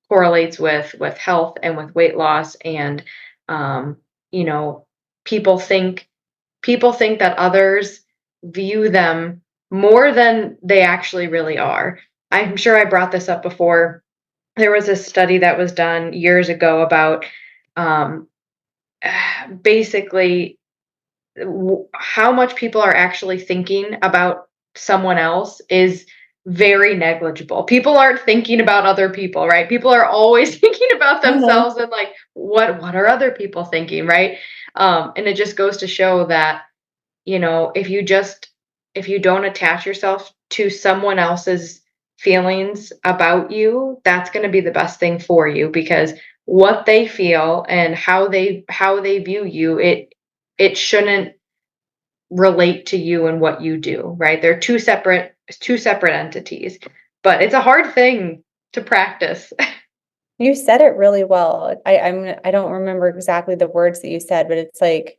correlates with health and with weight loss. And um you know people think people think that others view them more than they actually really are. I'm sure I brought this up before. There was a study that was done years ago about um basically how much people are actually thinking about someone else is very negligible. People aren't thinking about other people, right? People are always thinking about Uh-huh. themselves and like, what are other people thinking, right? And it just goes to show that, if you don't attach yourself to someone else's feelings about you, that's going to be the best thing for you, because what they feel and how they view you, it shouldn't relate to you and what you do, right? They're two separate entities. But it's a hard thing to practice. You said it really well. I don't remember exactly the words that you said, but it's like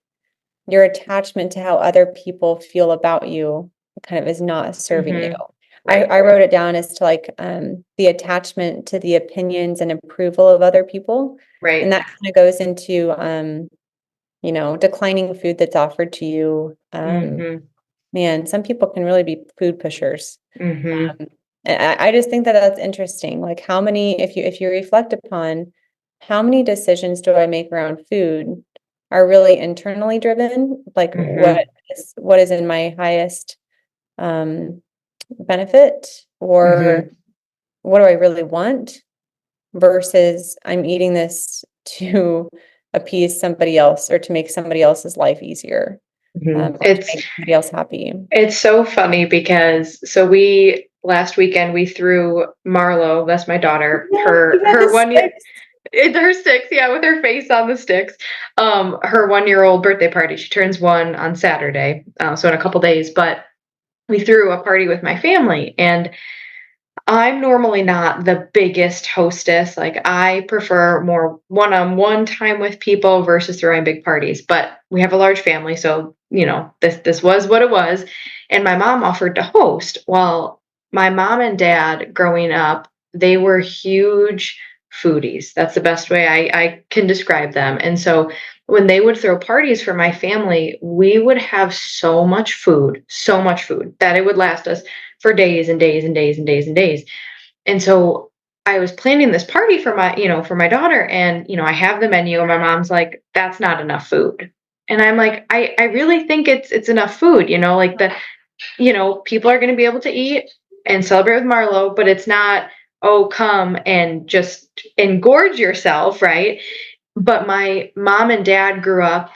your attachment to how other people feel about you kind of is not serving you. Mhm. Right. I wrote it down as to like the attachment to the opinions and approval of other people. And Right. that kind of goes into declining food that's offered to you. Mhm. Man, some people can really be food pushers. Mhm. And I just think that that's interesting. Like how many, if you reflect upon how many decisions do I make around food are really internally driven, like Mhm. what is in my highest benefit, or Mhm. what do I really want versus I'm eating this to appease somebody else or to make somebody else's life easier, Mhm. or to make somebody else happy. It's so funny because we last weekend we threw Marlo, that's my daughter, Yeah, you got the her 1 year, sticks. her sticks, yeah, with her face on the sticks. Her 1 year old birthday party. She turns one on Saturday, so in a couple days. But we threw a party with my family, and I'm normally not the biggest hostess. Like, I prefer more one-on-one time with people versus throwing big parties. But we have a large family, so this was what it was. And my mom offered to host. Well, my mom and dad growing up, they were huge foodies. That's the best way I can describe them. And so when they would throw parties for my family, we would have so much food that it would last us for days and days and days and days and days. And so I was planning this party for my daughter, and I have the menu, and my mom's like, "That's not enough food." And I'm like, I really think it's enough food, like people are going to be able to eat and celebrate with Marlo, but it's not, oh, come and just engorge yourself, right? But my mom and dad grew up,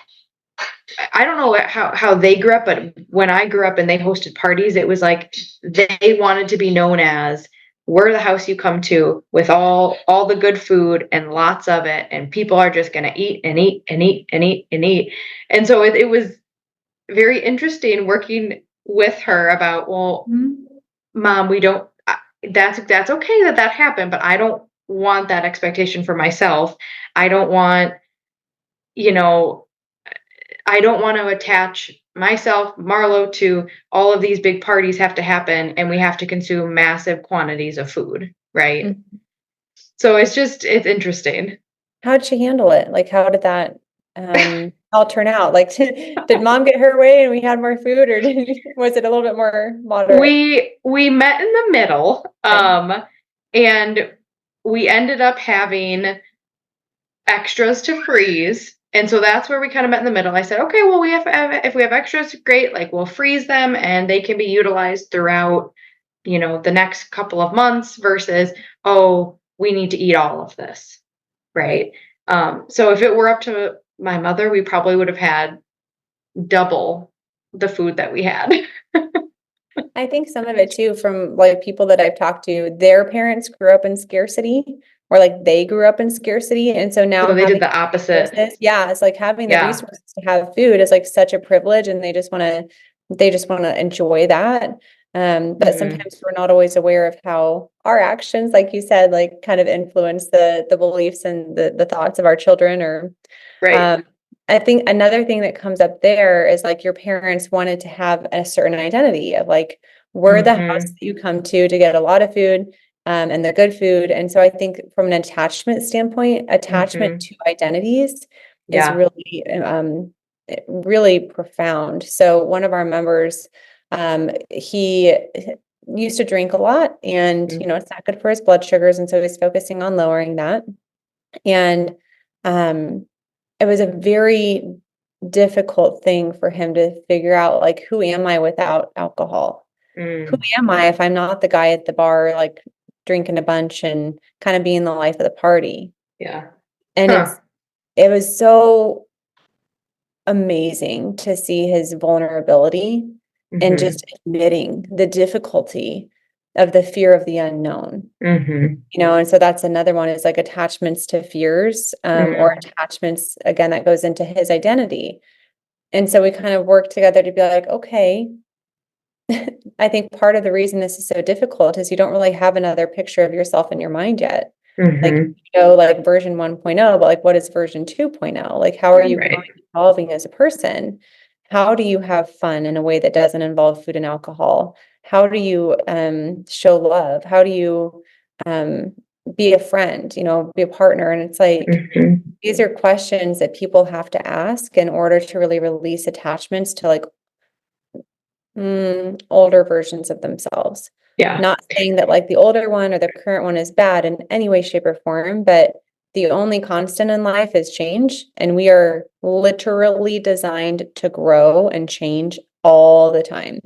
I don't know how they grew up, but when I grew up and they hosted parties, it was like they wanted to be known as, we're the house you come to with all the good food and lots of it, and people are just going to eat and eat and eat and eat and eat. And so it was very interesting working with her about, well, Mhm. mom, we don't. That's okay that happened, but I don't want that expectation for myself. I don't want you know I don't want to attach myself, Marlo, to all of these big parties have to happen and we have to consume massive quantities of food, right? Mhm. So it's interesting. How'd she handle it? Like, how did that all turn out? Like, did mom get her way and we had more food, or was it a little bit more moderate? We met in the middle, Okay. and we ended up having extras to freeze. And so that's where we kind of met in the middle. I said, okay, well, if we have extras, great. Like, we'll freeze them and they can be utilized throughout, the next couple of months versus, oh, we need to eat all of this, Right. right? So if it were up to my mother, we probably would have had double the food that we had. I think some of it too, from like people that I've talked to, their parents grew up in scarcity, or like they grew up in scarcity. And so now So they did having the opposite. resources, yeah, it's like having the Yeah. resources to have food is like such a privilege, and they just want to enjoy that. But Hmm. sometimes we're not always aware of how our actions, like you said, like kind of influence the beliefs and the thoughts of our children, or Right. um, I think another thing that comes up there is like your parents wanted to have a certain identity of like, we're the house Hmm. that you come to get a lot of food, and the good food. And so I think from an attachment standpoint, attachment Hmm. to identities is Yeah. really profound. So one of our members, he used to drink a lot, and Mm-hmm. it's not good for his blood sugars, and so he's focusing on lowering that. And um, it was a very difficult thing for him to figure out, like, who am I without alcohol? Who Mm. am I if I'm not the guy at the bar, like, drinking a bunch and kind of being the life of the party? Yeah. And Huh. it was so amazing to see his vulnerability and Hmm. just admitting the difficulty. of the fear of the unknown. Mm-hmm. And so that's another one, is like attachments to fears, or attachments, again, that goes into his identity. And so we kind of work together to be like, okay, I think part of the reason this is so difficult is you don't really have another picture of yourself in your mind yet. Like, like version 1.0, but like, what is version 2.0? Like, how are you growing, evolving as a person? How do you have fun in a way that doesn't involve food and alcohol? How do you show love? How do you be a friend, be a partner? And it's like, these are questions that people have to ask in order to really release attachments to like older versions of themselves. Yeah. Not saying that like the older one or the current one is bad in any way, shape, or form, but the only constant in life is change. And we are literally designed to grow and change all the time.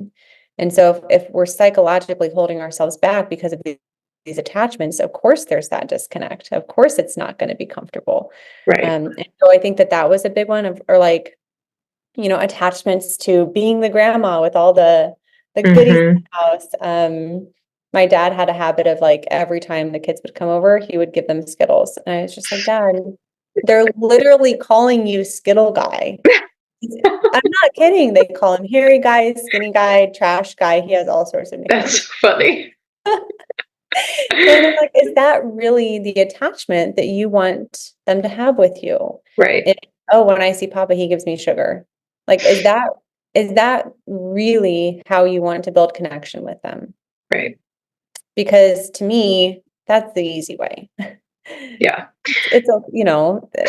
And so if we're psychologically holding ourselves back because of these attachments, of course there's that disconnect. Of course it's not going to be comfortable. Right. And so I think that was a big one or like, attachments to being the grandma with all the goodies in the house. My dad had a habit of like every time the kids would come over, he would give them Skittles. And I was just like, Dad, they're literally calling you Skittle guy. I'm not kidding. They call him hairy guy, skinny guy, trash guy. He has all sorts of nicknames. That's funny. And I'm like, is that really the attachment that you want them to have with you? Right. When I see Papa, he gives me sugar. Like, is that really how you want to build connection with them? Right. Because to me, that's the easy way. Yeah. It's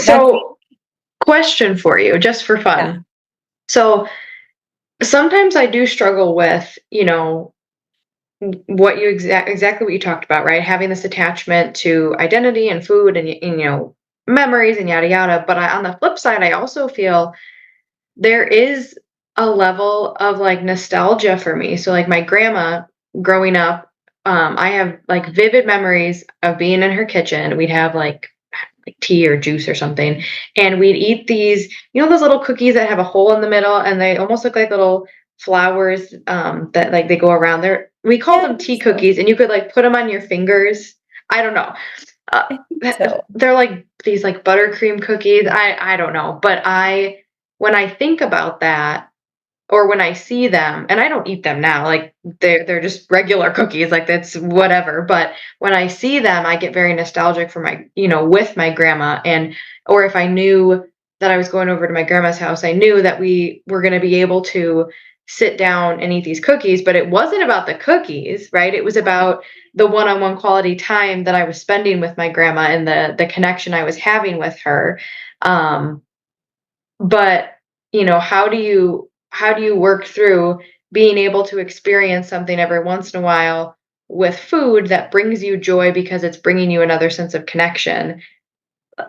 So, question for you, just for fun. Yeah. So, sometimes I do struggle with, what you exactly what you talked about, right? Having this attachment to identity and food and memories and yada yada. But on the flip side, I also feel there is a level of like nostalgia for me. So like my grandma growing up, I have like vivid memories of being in her kitchen. We'd have like tea or juice or something, and we'd eat these, those little cookies that have a hole in the middle, and they almost look like little flowers that like they go around there. We called them tea cookies, and you could like put them on your fingers. I don't know. They're like these like buttercream cookies. I don't know, but when I think about that, or when I see them, and I don't eat them now, like they're just regular cookies, like that's whatever. But when I see them, I get very nostalgic for with my grandma, or if I knew that I was going over to my grandma's house, I knew that we were going to be able to sit down and eat these cookies. But it wasn't about the cookies, right? It was about the one-on-one quality time that I was spending with my grandma and the connection I was having with her. But how do you work through being able to experience something every once in a while with food that brings you joy because it's bringing you another sense of connection?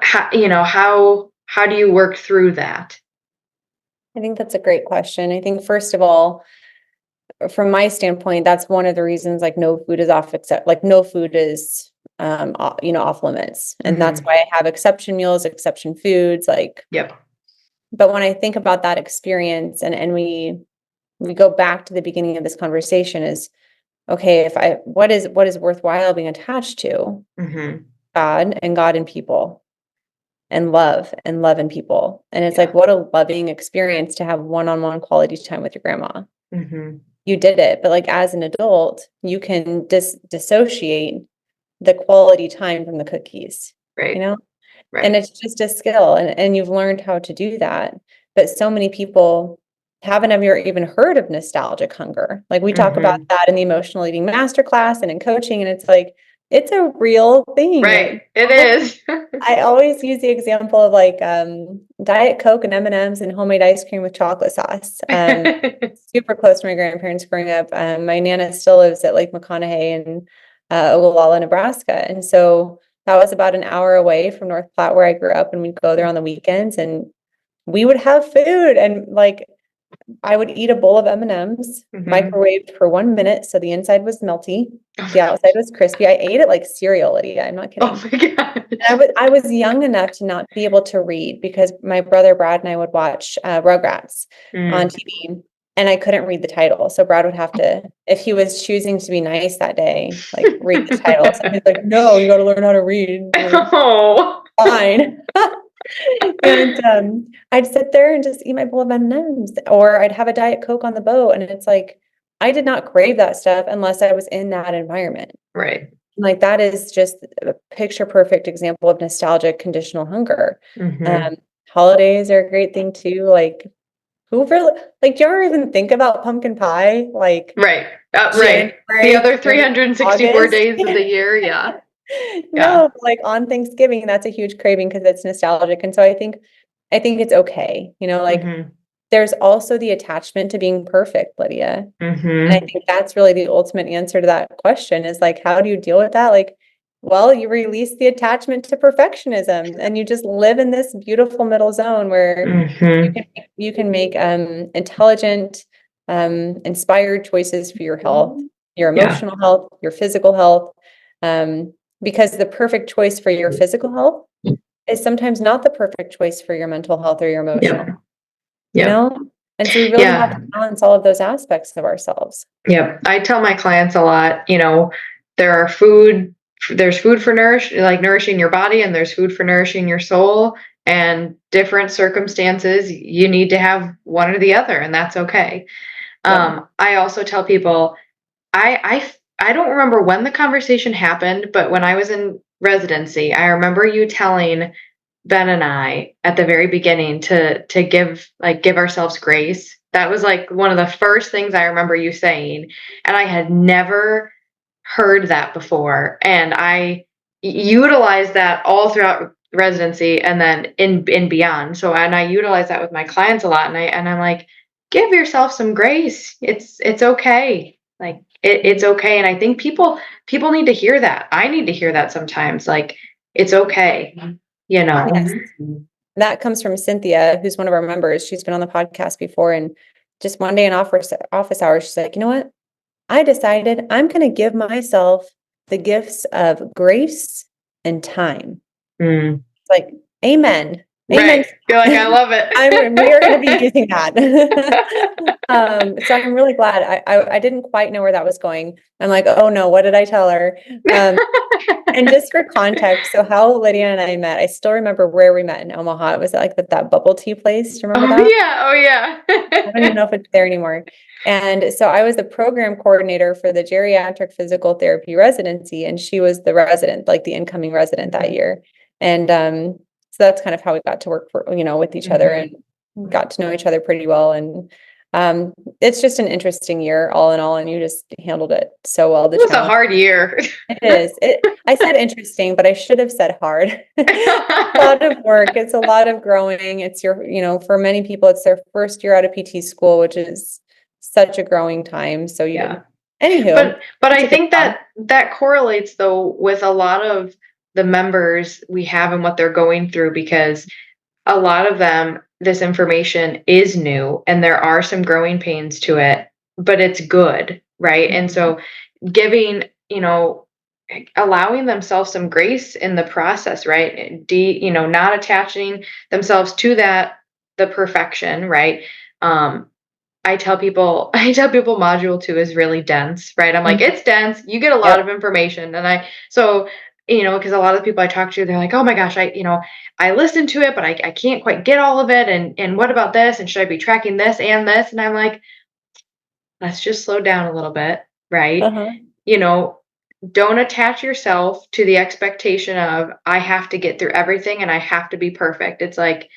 How do you work through that? I think that's a great question. I think first of all, from my standpoint, that's one of the reasons like no food is off off limits. And that's why I have exception meals, exception foods, like. Yep. But when I think about that experience and we go back to the beginning of this conversation is, okay, what is worthwhile being attached to? God and people and love in people. And it's like, what a loving experience to have one-on-one quality time with your grandma. You did it. But like as an adult, you can dissociate the quality time from the cookies, right. Right. And it's just a skill and you've learned how to do that. But so many people haven't ever even heard of nostalgic hunger. Like we talk about that in the emotional eating masterclass and in coaching, and it's like, it's a real thing. Right. It is. I always use the example of like Diet Coke and M&Ms and homemade ice cream with chocolate sauce. Super close to my grandparents growing up. My Nana still lives at Lake McConaughey in Ogallala, Nebraska. And so that was about an hour away from North Platte where I grew up, and we'd go there on the weekends and we would have food, and like I would eat a bowl of M&Ms, microwaved for 1 minute so the inside was melty, the outside was crispy. I ate it like cereal, Lydia. I'm not kidding. Oh my God. I was young enough to not be able to read because my brother Brad and I would watch Rugrats on TV. and I couldn't read the title. So Brad would have to, if he was choosing to be nice that day, like read the title. So he's like, no, you got to learn how to read. Like, Oh. fine. And I'd sit there and just eat my bowl of M&Ms, or I'd have a Diet Coke on the boat. And it's like, I did not crave that stuff unless I was in that environment. Right. Like that is just a picture perfect example of nostalgic conditional hunger. Mm-hmm. Holidays are a great thing too. Like who really, like, do you ever even think about pumpkin pie? Like Right. Right. The January other through 364 August? days of the year. Yeah. Yeah. No, like on Thanksgiving, that's a huge craving because it's nostalgic. And so I think it's okay. Like Mm-hmm. there's also the attachment to being perfect, Lydia. And I Mm-hmm. think that's really the ultimate answer to that question is like, how do you deal with that? Like, well, you release the attachment to perfectionism and you just live in this beautiful middle zone where you Mm-hmm. can you can make intelligent, inspired choices for your health, your Yeah. emotional health, your physical health. Because the perfect choice for your physical health is sometimes not the perfect choice for your mental health or your emotional Yep. health, you Yep. know? And so we really have Yeah. to balance all of those aspects of ourselves. Yep. I tell my clients a lot, there are there's food for nourishing your body, and there's food for nourishing your soul, and different circumstances, you need to have one or the other, and that's okay. Yeah. I also tell people, I don't remember when the conversation happened, but when I was in residency, I remember you telling Ben and I at the very beginning to give ourselves grace. That was like one of the first things I remember you saying, and I had never heard that before, and I utilized that all throughout residency and then in beyond. So, and I utilize that with my clients a lot, and I'm like, give yourself some grace. It's okay. Like it's okay, and I think people need to hear that. I need to hear that sometimes. Like it's okay. Yes. That comes from Cynthia, who's one of our members. She's been on the podcast before. And just one day in office hours, she's like, you know what? I decided I'm going to give myself the gifts of grace and time. Mm. It's like, amen. Amen. Right. Feel like I love it. We are going to be using that. So I'm really glad. I didn't quite know where that was going. I'm like, oh no, what did I tell her? And just for context, so how Lydia and I met, I still remember where we met in Omaha. It was like that bubble tea place. Do you remember Oh that? yeah. Oh yeah. I don't even know if it's there anymore. And so I was the program coordinator for the geriatric physical therapy residency, and she was the resident, like the incoming resident that year. And so that's kind of how we got to work with each other and got to know each other pretty well. And it's just an interesting year all in all, and you just handled it so well. The It was a challenge. hard year. It is. I said interesting, but I should have said hard. A lot of work. It's a lot of growing. It's for many people, it's their first year out of PT school, which is such a growing time. So Yeah. Anywho, But I it's a good think time. that correlates though with a lot of the members we have and what they're going through, because a lot of them, this information is new and there are some growing pains to it, but it's good, right? And so giving, allowing themselves some grace in the process, right? Not attaching themselves to the perfection, right? I tell people module 2 is really dense, right? I'm like, Mhm. it's dense. You get a lot Yep. of information. Because a lot of people I talk to, they're like, oh my gosh, I listened to it, but I can't quite get all of it. And what about this? And should I be tracking this and this? And I'm like, let's just slow down a little bit, right? Uh-huh. You know, don't attach yourself to the expectation of, I have to get through everything and I have to be perfect. It's like,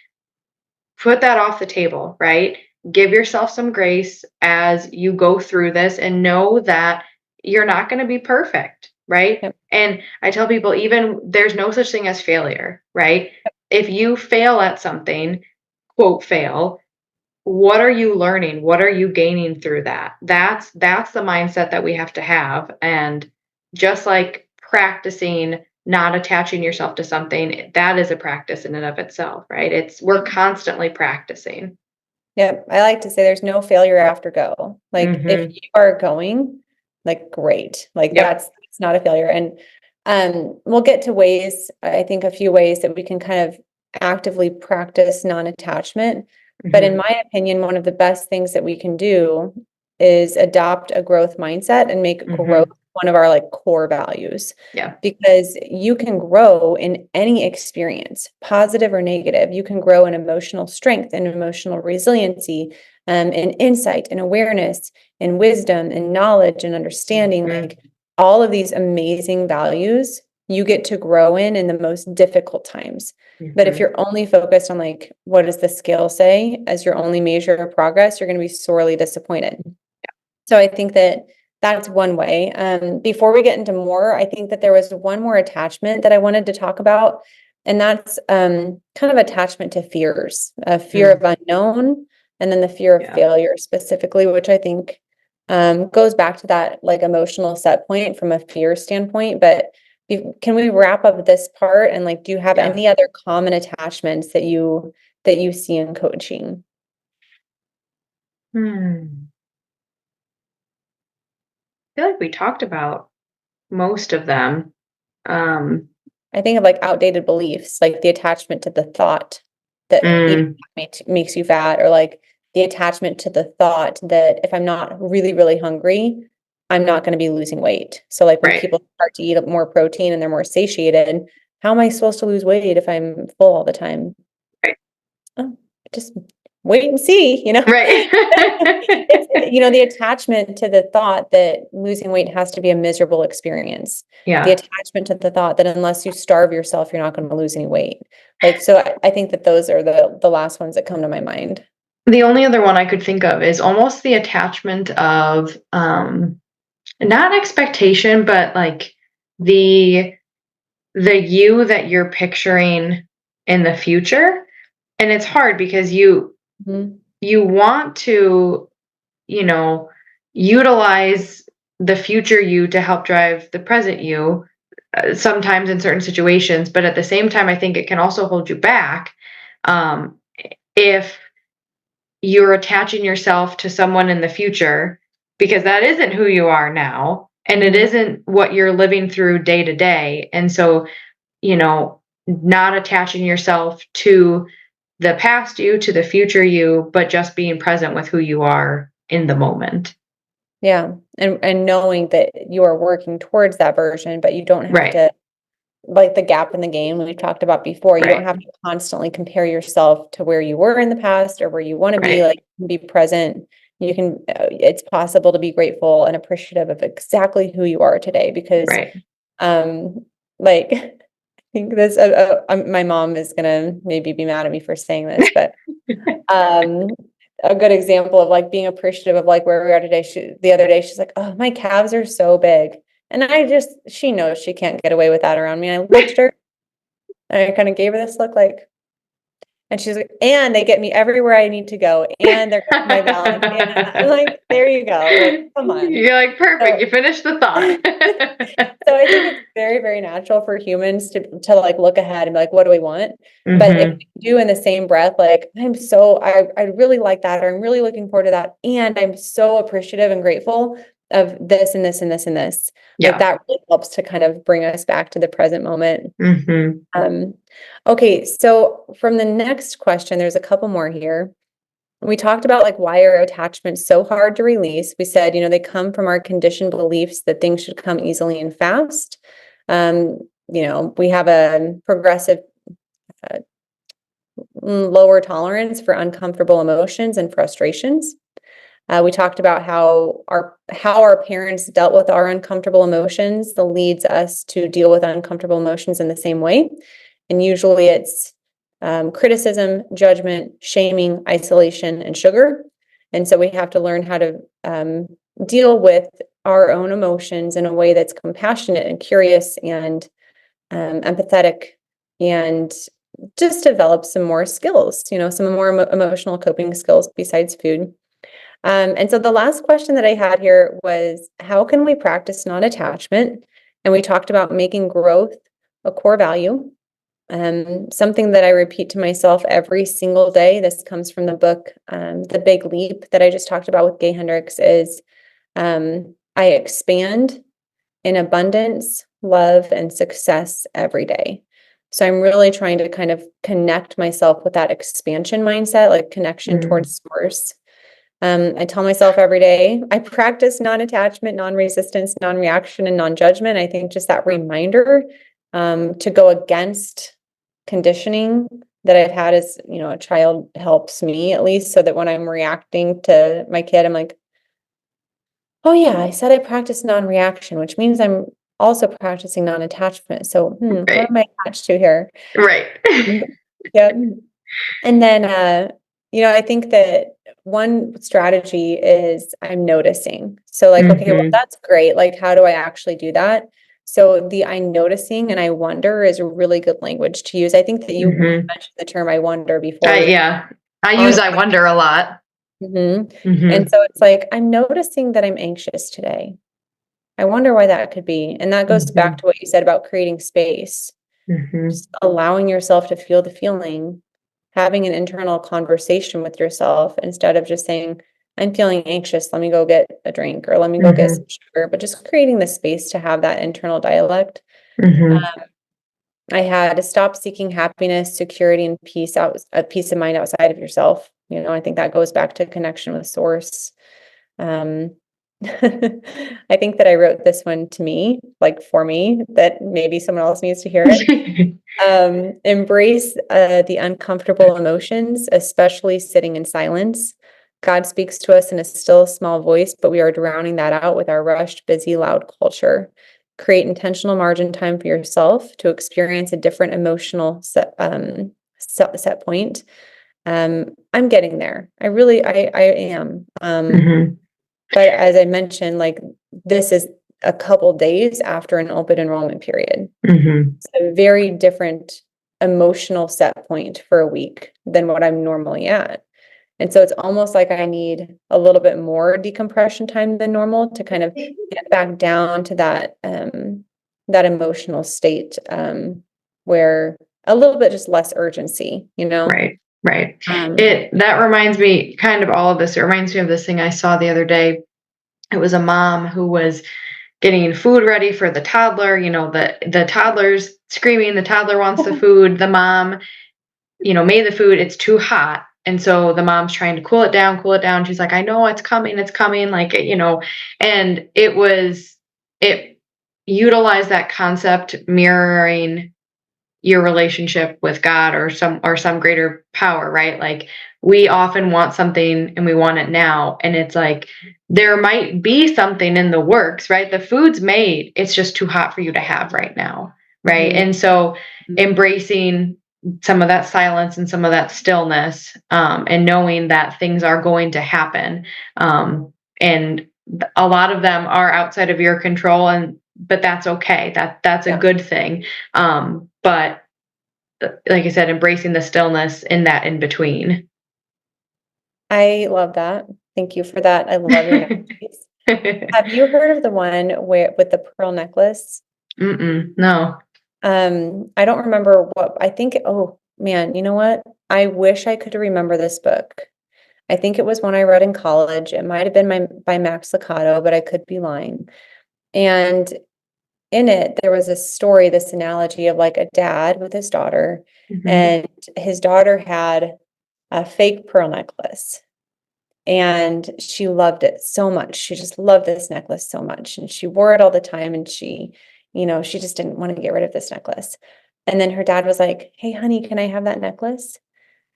put that off the table, right? Give yourself some grace as you go through this and know that you're not going to be perfect, right? Yep. And I tell people, even there's no such thing as failure, right? If you fail at something, quote, fail, what are you learning? What are you gaining through that? That's the mindset that we have to have. And just like practicing not attaching yourself to something, that is a practice in and of itself, right? We're constantly practicing. Yep. I like to say there's no failure after go. Like if Mm-hmm. you are going, like great. Like Yep. it's not a failure. And we'll get to ways, I think a few ways that we can kind of actively practice non-attachment. But in my opinion, one of the best things that we can do is adopt a growth mindset and make growth one of our like core values. Yeah. Because you can grow in any experience, positive or negative. You can grow in emotional strength and emotional resiliency, and insight and awareness and wisdom and knowledge and understanding. Like all of these amazing values you get to grow in the most difficult times. But if you're only focused on like, what does the scale say as your only measure of progress, you're going to be sorely disappointed. So I think that that's one way. Before we get into more, I think that there was one more attachment that I wanted to talk about, and that's kind of attachment to fears, a fear of unknown, and then the fear of failure specifically, which I think goes back to that like emotional set point from a fear standpoint. But can we wrap up this part and like, do you have any other common attachments that you see in coaching? I feel like we talked about most of them. I think of like outdated beliefs, like the attachment to the thought that eating makes you fat, or like the attachment to the thought that if I'm not really, really hungry, I'm not going to be losing weight. So like when people start to eat more protein and they're more satiated, how am I supposed to lose weight if I'm full all the time? Right. Oh, just wait and see, Right. It's, the attachment to the thought that losing weight has to be a miserable experience. Yeah. The attachment to the thought that unless you starve yourself, you're not going to lose any weight. Like, so I think that those are the last ones that come to my mind. The only other one I could think of is almost the attachment of not expectation, but like the you that you're picturing in the future. And it's hard because you want to, utilize the future you to help drive the present you, sometimes in certain situations, but at the same time I think it can also hold you back if you're attaching yourself to someone in the future, because that isn't who you are now and it isn't what you're living through day to day. And so, not attaching yourself to the past you, to the future you, but just being present with who you are in the moment. Yeah. And knowing that you are working towards that version, but you don't have to, like the gap in the game we've talked about before, you don't have to constantly compare yourself to where you were in the past or where you want to be. Like, be present. You can, it's possible to be grateful and appreciative of exactly who you are today, because, like, I think this, my mom is gonna maybe be mad at me for saying this, but, a good example of like being appreciative of like where we are today. The other day, she's like, "Oh, my calves are so big." And she knows she can't get away with that around me. I looked at her and I kind of gave her this look like, and she's like, "And they get me everywhere I need to go. And they're my balance." And I'm like, there you go. Like, come on. You're like, perfect. You finished the thought. So I think it's very, very natural for humans to like look ahead and be like, what do we want? But if we do in the same breath, like, I really like that, or I'm really looking forward to that. And I'm so appreciative and grateful of this and this and this and this. Like that really helps to kind of bring us back to the present moment. Okay. So from the next question, there's a couple more here. We talked about like why are attachments so hard to release. We said, they come from our conditioned beliefs that things should come easily and fast. We have a progressive lower tolerance for uncomfortable emotions and frustrations. We talked about how our parents dealt with our uncomfortable emotions that leads us to deal with uncomfortable emotions in the same way. And usually it's criticism, judgment, shaming, isolation, and sugar. And so we have to learn how to deal with our own emotions in a way that's compassionate and curious and empathetic, and just develop some more skills, some more emotional coping skills besides food. And so the last question that I had here was, how can we practice non-attachment? And we talked about making growth a core value. Something that I repeat to myself every single day, this comes from the book, The Big Leap, that I just talked about with Gay Hendricks, is I expand in abundance, love, and success every day. So I'm really trying to kind of connect myself with that expansion mindset, like connection towards source. I tell myself every day, I practice non-attachment, non-resistance, non-reaction, and non-judgment. I think just that reminder to go against conditioning that I've had as, a child helps me at least, so that when I'm reacting to my kid, I'm like, oh yeah, I said I practice non-reaction, which means I'm also practicing non-attachment. So, what Right. am I attached to here? Right. Yep. And then, I think that one strategy is I'm noticing. So like, okay, well, Mhm. that's great. Like, how do I actually do that? So the I'm noticing and I wonder is a really good language to use. I think that you Mhm. mentioned the term I wonder before. Yeah. I use On, I wonder a lot. Mhm. And Mhm. so it's like, I'm noticing that I'm anxious today. I wonder why that could be. And that goes back Mhm. to what you said about creating space, Mhm. just allowing yourself to feel the feeling, having an internal conversation with yourself instead of just saying, I'm feeling anxious, let me go get a drink or let me go get some Mhm. sugar, but just creating the space to have that internal dialect. Mhm. I had to stop seeking happiness, security, and peace of mind outside of yourself. I think that goes back to connection with source. Um, I think that I wrote this one to me, like for me, that maybe someone else needs to hear it. Embrace the uncomfortable emotions, especially sitting in silence. God speaks to us in a still, small voice, but we are drowning that out with our rushed, busy, loud culture. Create intentional margin time for yourself to experience a different emotional set point. I'm getting there. I am. Mhm. But as I mentioned, like this is a couple days after an open enrollment period. Mhm. It's a very different emotional set point for a week than what I'm normally at. And so it's almost like I need a little bit more decompression time than normal to kind of get back down to that emotional state where a little bit just less urgency, you know? Right. Right. Um, That reminds me kind of all of this. It reminds me of this thing I saw the other day. It was a mom who was getting food ready for the toddler. The toddler's screaming, the toddler wants the food. The mom, made the food, it's too hot. And so the mom's trying to cool it down, cool it down. She's like, I know it's coming, like, and it utilized that concept mirroring your relationship with God or some greater power, right? Like we often want something and we want it now. And it's like there might be something in the works, right? The food's made, it's just too hot for you to have right now. Right. mhm. And so embracing some of that silence and some of that stillness, and knowing that things are going to happen. And a lot of them are outside of your control, but that's okay. That's a Yeah, good thing. But like I said, embracing the stillness in that in between. I love that. Thank you for that. I love your analogies. Have you heard of the one where with the pearl necklace? Mm-mm, no. I don't remember what I think. Oh man, you know what? I wish I could remember this book. I think it was one I read in college. It might have been by Max Lucado, but I could be lying. And in it, there was a story, this analogy of like a dad with his daughter, Mhm. and his daughter had a fake pearl necklace. And she loved it so much. She just loved this necklace so much. And she wore it all the time. And she just didn't want to get rid of this necklace. And then her dad was like, hey, honey, can I have that necklace?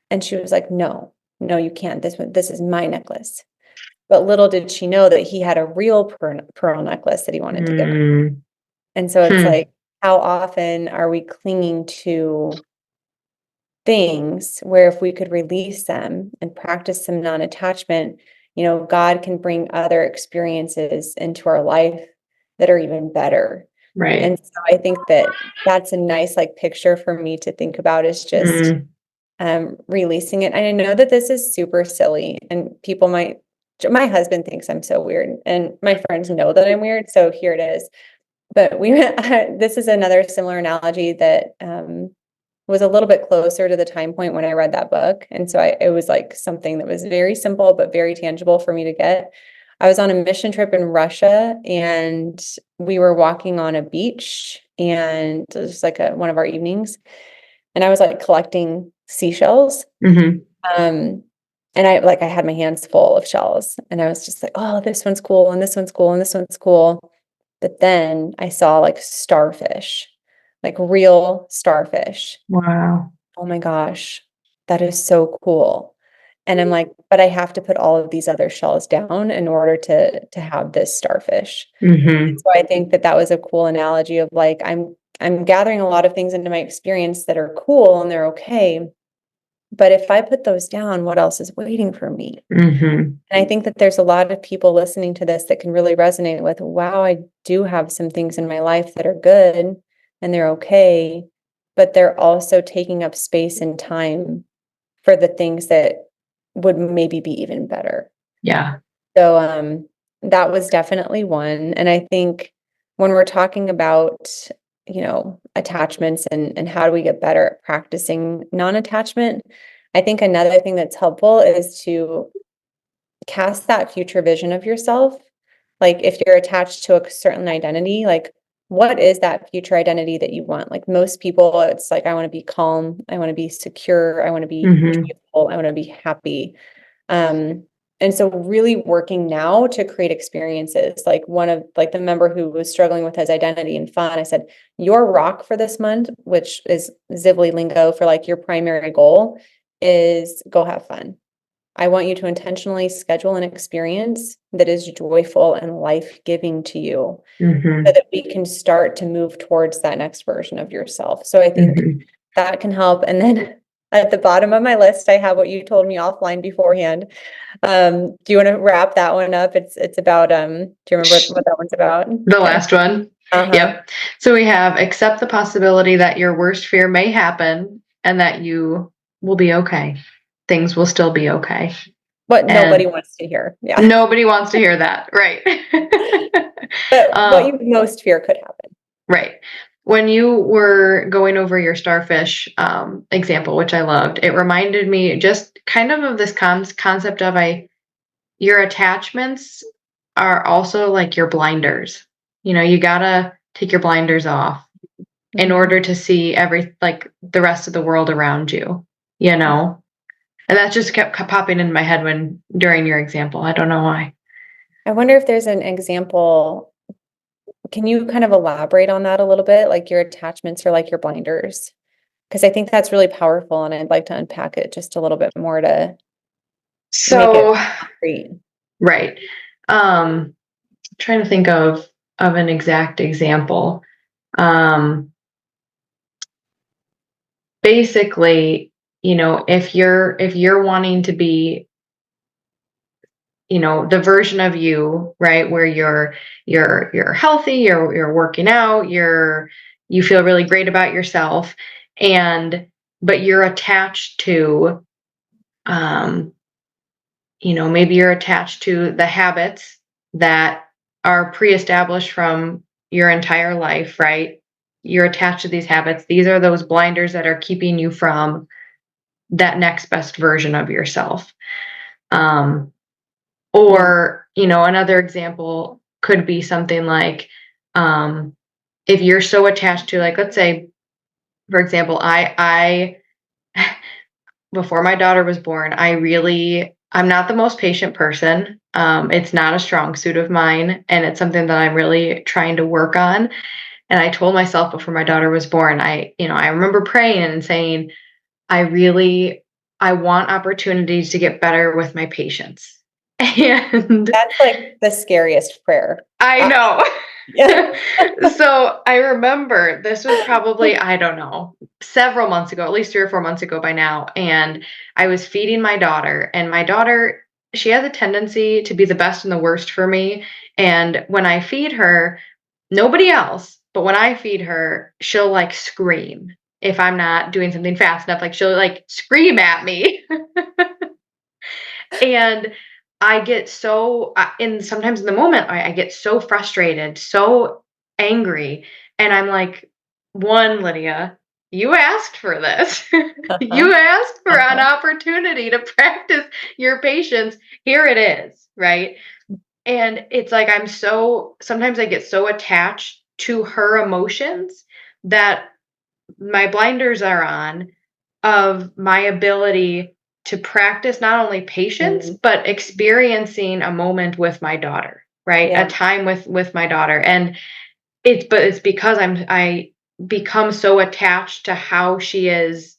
And she was like, no, no, you can't. This is my necklace. But little did she know that he had a real pearl necklace that he wanted to give her. Mm. And so it's Hmm. like, how often are we clinging to things where if we could release them and practice some non-attachment, God can bring other experiences into our life that are even better. Right. And so I think that that's a nice like picture for me to think about is just Mm. releasing it. And I know that this is super silly and my husband thinks I'm so weird and my friends know that I'm weird. So here it is. But this is another similar analogy that was a little bit closer to the time point when I read that book. And so it was like something that was very simple, but very tangible for me to get. I was on a mission trip in Russia and we were walking on a beach and it was just like one of our evenings. And I was like collecting seashells. Mm-hmm. And I had my hands full of shells, and I was just like, oh, this one's cool, and this one's cool, and this one's cool. But then I saw like starfish, like real starfish. Wow. Oh my gosh, that is so cool. And I'm like, but I have to put all of these other shells down in order to have this starfish. Mm-hmm. So I think that that was a cool analogy of like I'm gathering a lot of things into my experience that are cool and they're okay. But if I put those down, what else is waiting for me? Mm-hmm. And I think that there's a lot of people listening to this that can really resonate with, wow, I do have some things in my life that are good and they're okay, but they're also taking up space and time for the things that would maybe be even better. Yeah. So that was definitely one. And I think when we're talking about, attachments and how do we get better at practicing non-attachment, I think another thing that's helpful is to cast that future vision of yourself. Like if you're attached to a certain identity, like what is that future identity that you want? Like most people, it's like, I want to be calm, I want to be secure, I want to be Mm-hmm. joyful, I want to be happy. Um, and so really working now to create experiences. Like one of like the member who was struggling with his identity and fun, I said, your rock for this month, which is Zivli lingo for like your primary goal, is go have fun. I want you to intentionally schedule an experience that is joyful and life-giving to you Mm-hmm. so that we can start to move towards that next version of yourself. So I think Mm-hmm. that can help. And then at the bottom of my list, I have what you told me offline beforehand. Do you want to wrap that one up? It's about do you remember what that one's about? The last one. Uh-huh. Yep. So we have accept the possibility that your worst fear may happen and that you will be okay. Things will still be okay. What nobody And wants to hear. Yeah. nobody wants to hear that. Right. But what you most fear could happen. Right. When you were going over your starfish example, which I loved, it reminded me just kind of this concept of your attachments are also like your blinders. You gotta take your blinders off in Mhm. order to see like the rest of the world around you, you know? And that just kept popping in my head during your example. I don't know why. I wonder if there's an example. Can you kind of elaborate on that a little bit? Like your attachments are like your blinders? Because I think that's really powerful and I'd like to unpack it just a little bit more to make it So, concrete. right. Trying to think of an exact example. Um, Basically, if you're wanting to be, the version of you, right, where you're healthy, you're working out, you feel really great about yourself, but you're attached to, um, maybe you're attached to the habits that are pre-established from your entire life, right? You're attached to these habits. These are those blinders that are keeping you from that next best version of yourself. Um, or, another example could be something like, if you're so attached to, like, let's say, for example, before my daughter was born, I'm not the most patient person. It's not a strong suit of mine, and it's something that I'm really trying to work on. And I told myself before my daughter was born, I remember praying and saying, I want opportunities to get better with my patience. And That's like the scariest prayer. I know. Yeah. So I remember this was probably, I don't know, several months ago, at least 3 or 4 months ago by now. And I was feeding my daughter, and my daughter, she has a tendency to be the best and the worst for me. And when I feed her, nobody else, but when I feed her, she'll like scream if I'm not doing something fast enough. Like she'll like scream at me. And I get so, and sometimes in the moment, I get so frustrated, so angry. And I'm like, one, Lydia, you asked for this. Uh-huh. You asked for an Uh-huh. opportunity to practice your patience. Here it is. Right. And it's like, sometimes I get so attached to her emotions that my blinders are on of my ability to practice not only patience, but experiencing a moment with my daughter, right? Yeah. A time with my daughter. And it's because I become so attached to how she is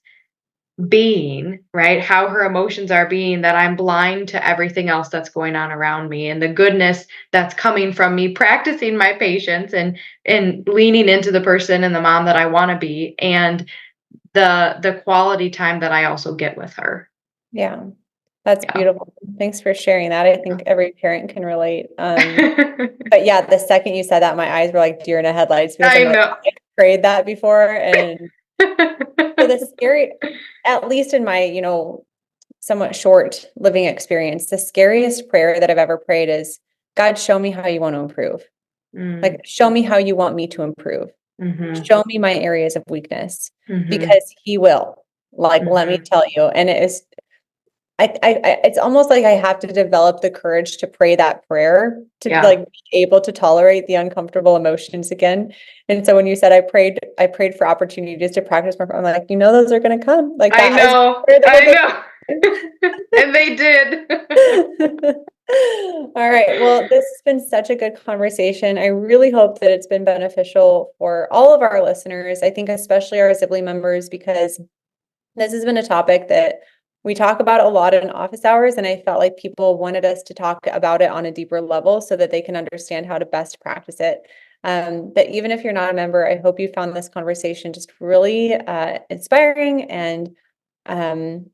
being, right? How her emotions are being, that I'm blind to everything else that's going on around me, and the goodness that's coming from me practicing my patience and leaning into the person and the mom that I want to be, and the quality time that I also get with her. Yeah. That's Yeah. beautiful. Thanks for sharing that. I think every parent can relate. But yeah, the second you said that, my eyes were like deer in the headlights because I I'm like, know. I prayed that before. And so the scary, at least in my, somewhat short living experience, the scariest prayer that I've ever prayed is, God, show me how you want to improve. Mm, Like, show me how you want me to improve. mhm, Show me my areas of weakness, mhm, because he will. Like, let me mhm. tell you. And it is, it's almost like I have to develop the courage to pray that prayer to Yeah. like be able to tolerate the uncomfortable emotions again. And so when you said I prayed for opportunities to practice more, I'm like, those are going to come. Like I that is know. where that I will know. And they did. go. All right. Well, this has been such a good conversation. I really hope that it's been beneficial for all of our listeners. I think especially our Zivli members, because this has been a topic that we talk about a lot in office hours, and I felt like people wanted us to talk about it on a deeper level so that they can understand how to best practice it. But even if you're not a member, I hope you found this conversation just really inspiring and um,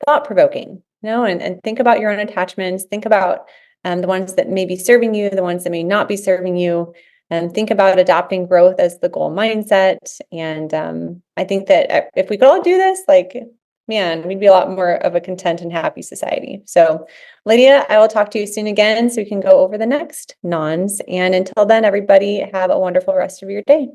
thought-provoking, and think about your own attachments, think about the ones that may be serving you, the ones that may not be serving you, and think about adopting growth as the goal mindset. And I think that if we could all do this, like, man, we'd be a lot more of a content and happy society. So, Lydia, I will talk to you soon again so we can go over the next nons. And until then, everybody have a wonderful rest of your day.